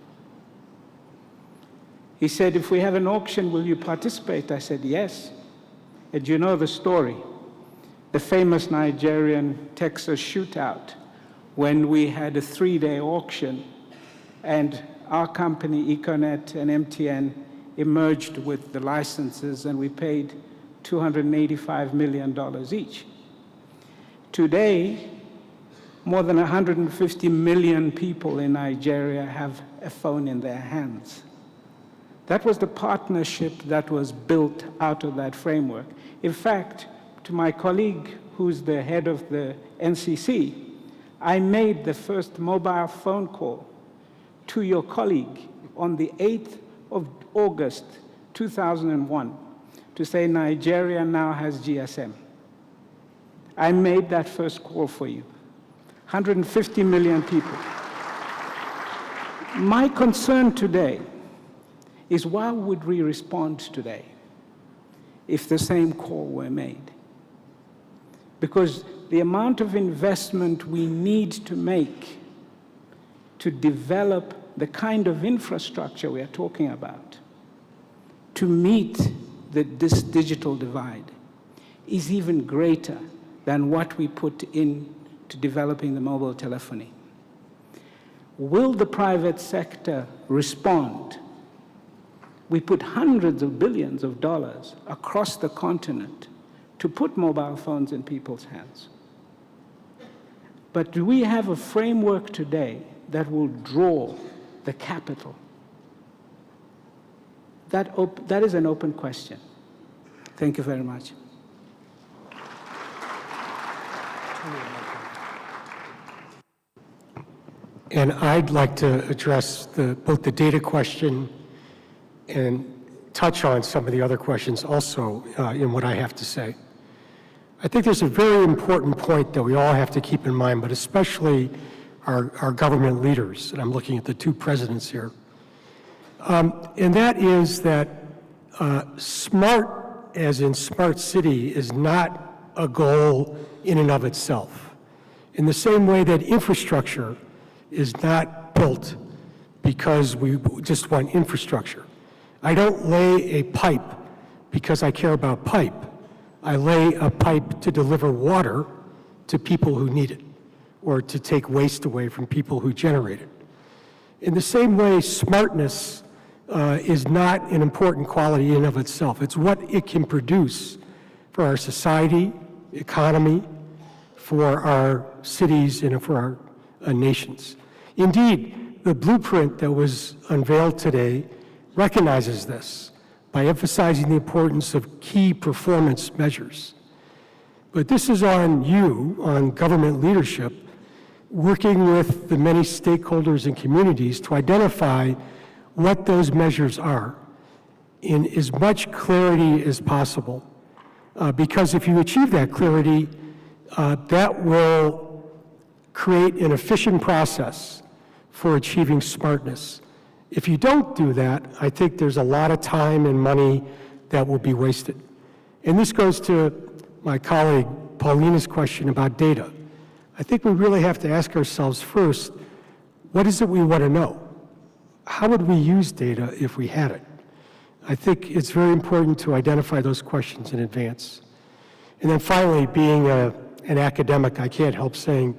He said, if we have an auction, will you participate? I said, yes. And you know the story, the famous Nigerian Texas shootout, when we had a 3-day auction and our company, Econet and MTN, emerged with the licenses and we paid $285 million each. Today, more than 150 million people in Nigeria have a phone in their hands. That was the partnership that was built out of that framework. In fact, to my colleague, who's the head of the NCC, I made the first mobile phone call to your colleague on the 8th of August, 2001, to say Nigeria now has GSM. I made that first call for you. 150 million people. My concern today is why would we respond today if the same call were made? Because the amount of investment we need to make to develop the kind of infrastructure we are talking about to meet this digital divide is even greater than what we put into developing the mobile telephony. Will the private sector respond? We put hundreds of billions of dollars across the continent to put mobile phones in people's hands. But do we have a framework today that will draw the capital? That is an open question. Thank you very much. And I'd like to address both the data question and touch on some of the other questions also in what I have to say. I think there's a very important point that we all have to keep in mind, but especially our government leaders, and I'm looking at the two presidents here, and that is that smart, as in smart city, is not a goal in and of itself. In the same way that infrastructure is not built because we just want infrastructure. I don't lay a pipe because I care about pipe. I lay a pipe to deliver water to people who need it, or to take waste away from people who generate it. In the same way, smartness is not an important quality in and of itself. It's what it can produce for our society, economy, for our cities, and for our nations. Indeed, the blueprint that was unveiled today recognizes this by emphasizing the importance of key performance measures. But this is on you, on government leadership, working with the many stakeholders and communities to identify what those measures are in as much clarity as possible. Because if you achieve that clarity, that will create an efficient process for achieving smartness. If you don't do that, I think there's a lot of time and money that will be wasted. And this goes to my colleague Paulina's question about data. I think we really have to ask ourselves first, what is it we want to know? How would we use data if we had it? I think it's very important to identify those questions in advance. And then finally, being an academic, I can't help saying,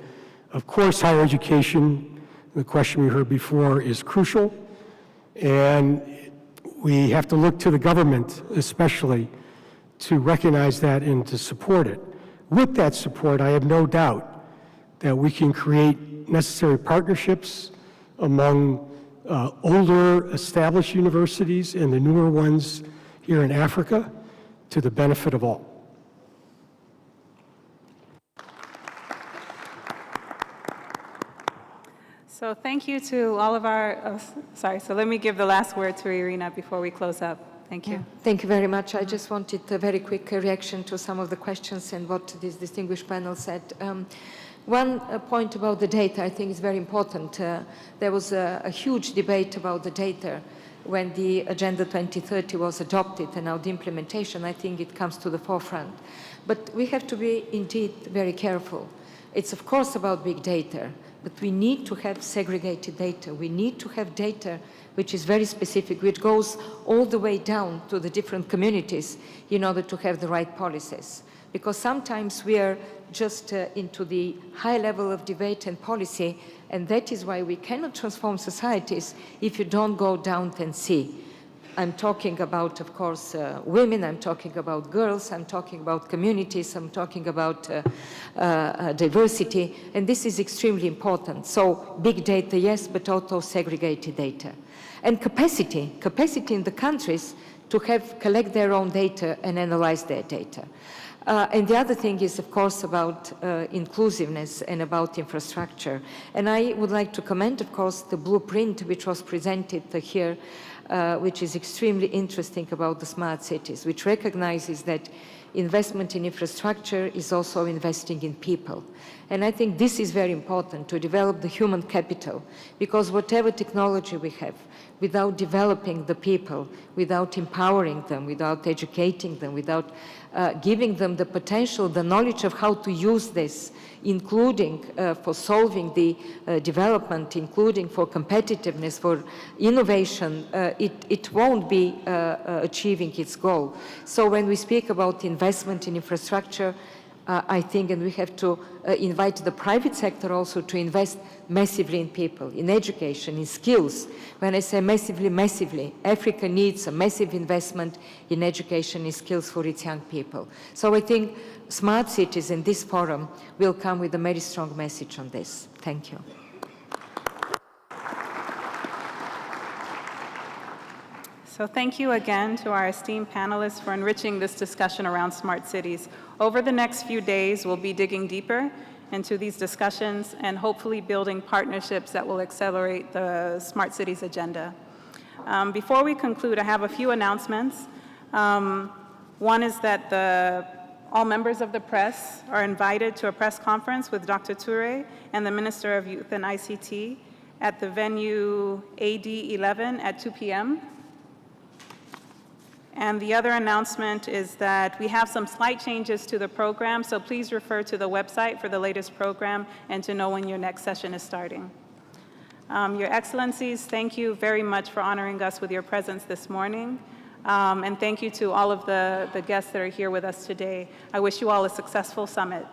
of course, higher education, the question we heard before, is crucial. And we have to look to the government, especially, to recognize that and to support it. With that support, I have no doubt that we can create necessary partnerships among older established universities and the newer ones here in Africa to the benefit of all. So thank you to all of our, so let me give the last word to Irina before we close up. Thank you. Yeah, thank you very much. I just wanted a very quick reaction to some of the questions and what this distinguished panel said. One point about the data I think is very important. There was a huge debate about the data when the Agenda 2030 was adopted, and now the implementation, I think it comes to the forefront. But we have to be indeed very careful. It's of course about big data, but we need to have segregated data. We need to have data which is very specific, which goes all the way down to the different communities in order to have the right policies. Because sometimes we are just into the high level of debate and policy, and that is why we cannot transform societies if you don't go down and see. I'm talking about, of course, women, I'm talking about girls, I'm talking about communities, I'm talking about diversity, and this is extremely important. So big data, yes, but also segregated data. And capacity in the countries to collect their own data and analyze their data. And the other thing is, of course, about inclusiveness and about infrastructure. And I would like to commend, of course, the blueprint which was presented here, which is extremely interesting about the smart cities, which recognizes that investment in infrastructure is also investing in people. And I think this is very important, to develop the human capital, because whatever technology we have, without developing the people, without empowering them, without educating them, without giving them the potential, the knowledge of how to use this, including for solving the development, including for competitiveness, for innovation, it won't be achieving its goal. So when we speak about investment in infrastructure, I think, and we have to invite the private sector also to invest massively in people, in education, in skills. When I say massively, massively, Africa needs a massive investment in education and skills for its young people. So I think smart cities in this forum will come with a very strong message on this. Thank you. So thank you again to our esteemed panelists for enriching this discussion around smart cities. Over the next few days, we'll be digging deeper into these discussions and hopefully building partnerships that will accelerate the smart cities agenda. Before we conclude, I have a few announcements. One is that all members of the press are invited to a press conference with Dr. Toure and the Minister of Youth and ICT at the venue AD11 at 2 p.m. And the other announcement is that we have some slight changes to the program, so please refer to the website for the latest program and to know when your next session is starting. Your Excellencies, thank you very much for honoring us with your presence this morning. And thank you to all of the guests that are here with us today. I wish you all a successful summit.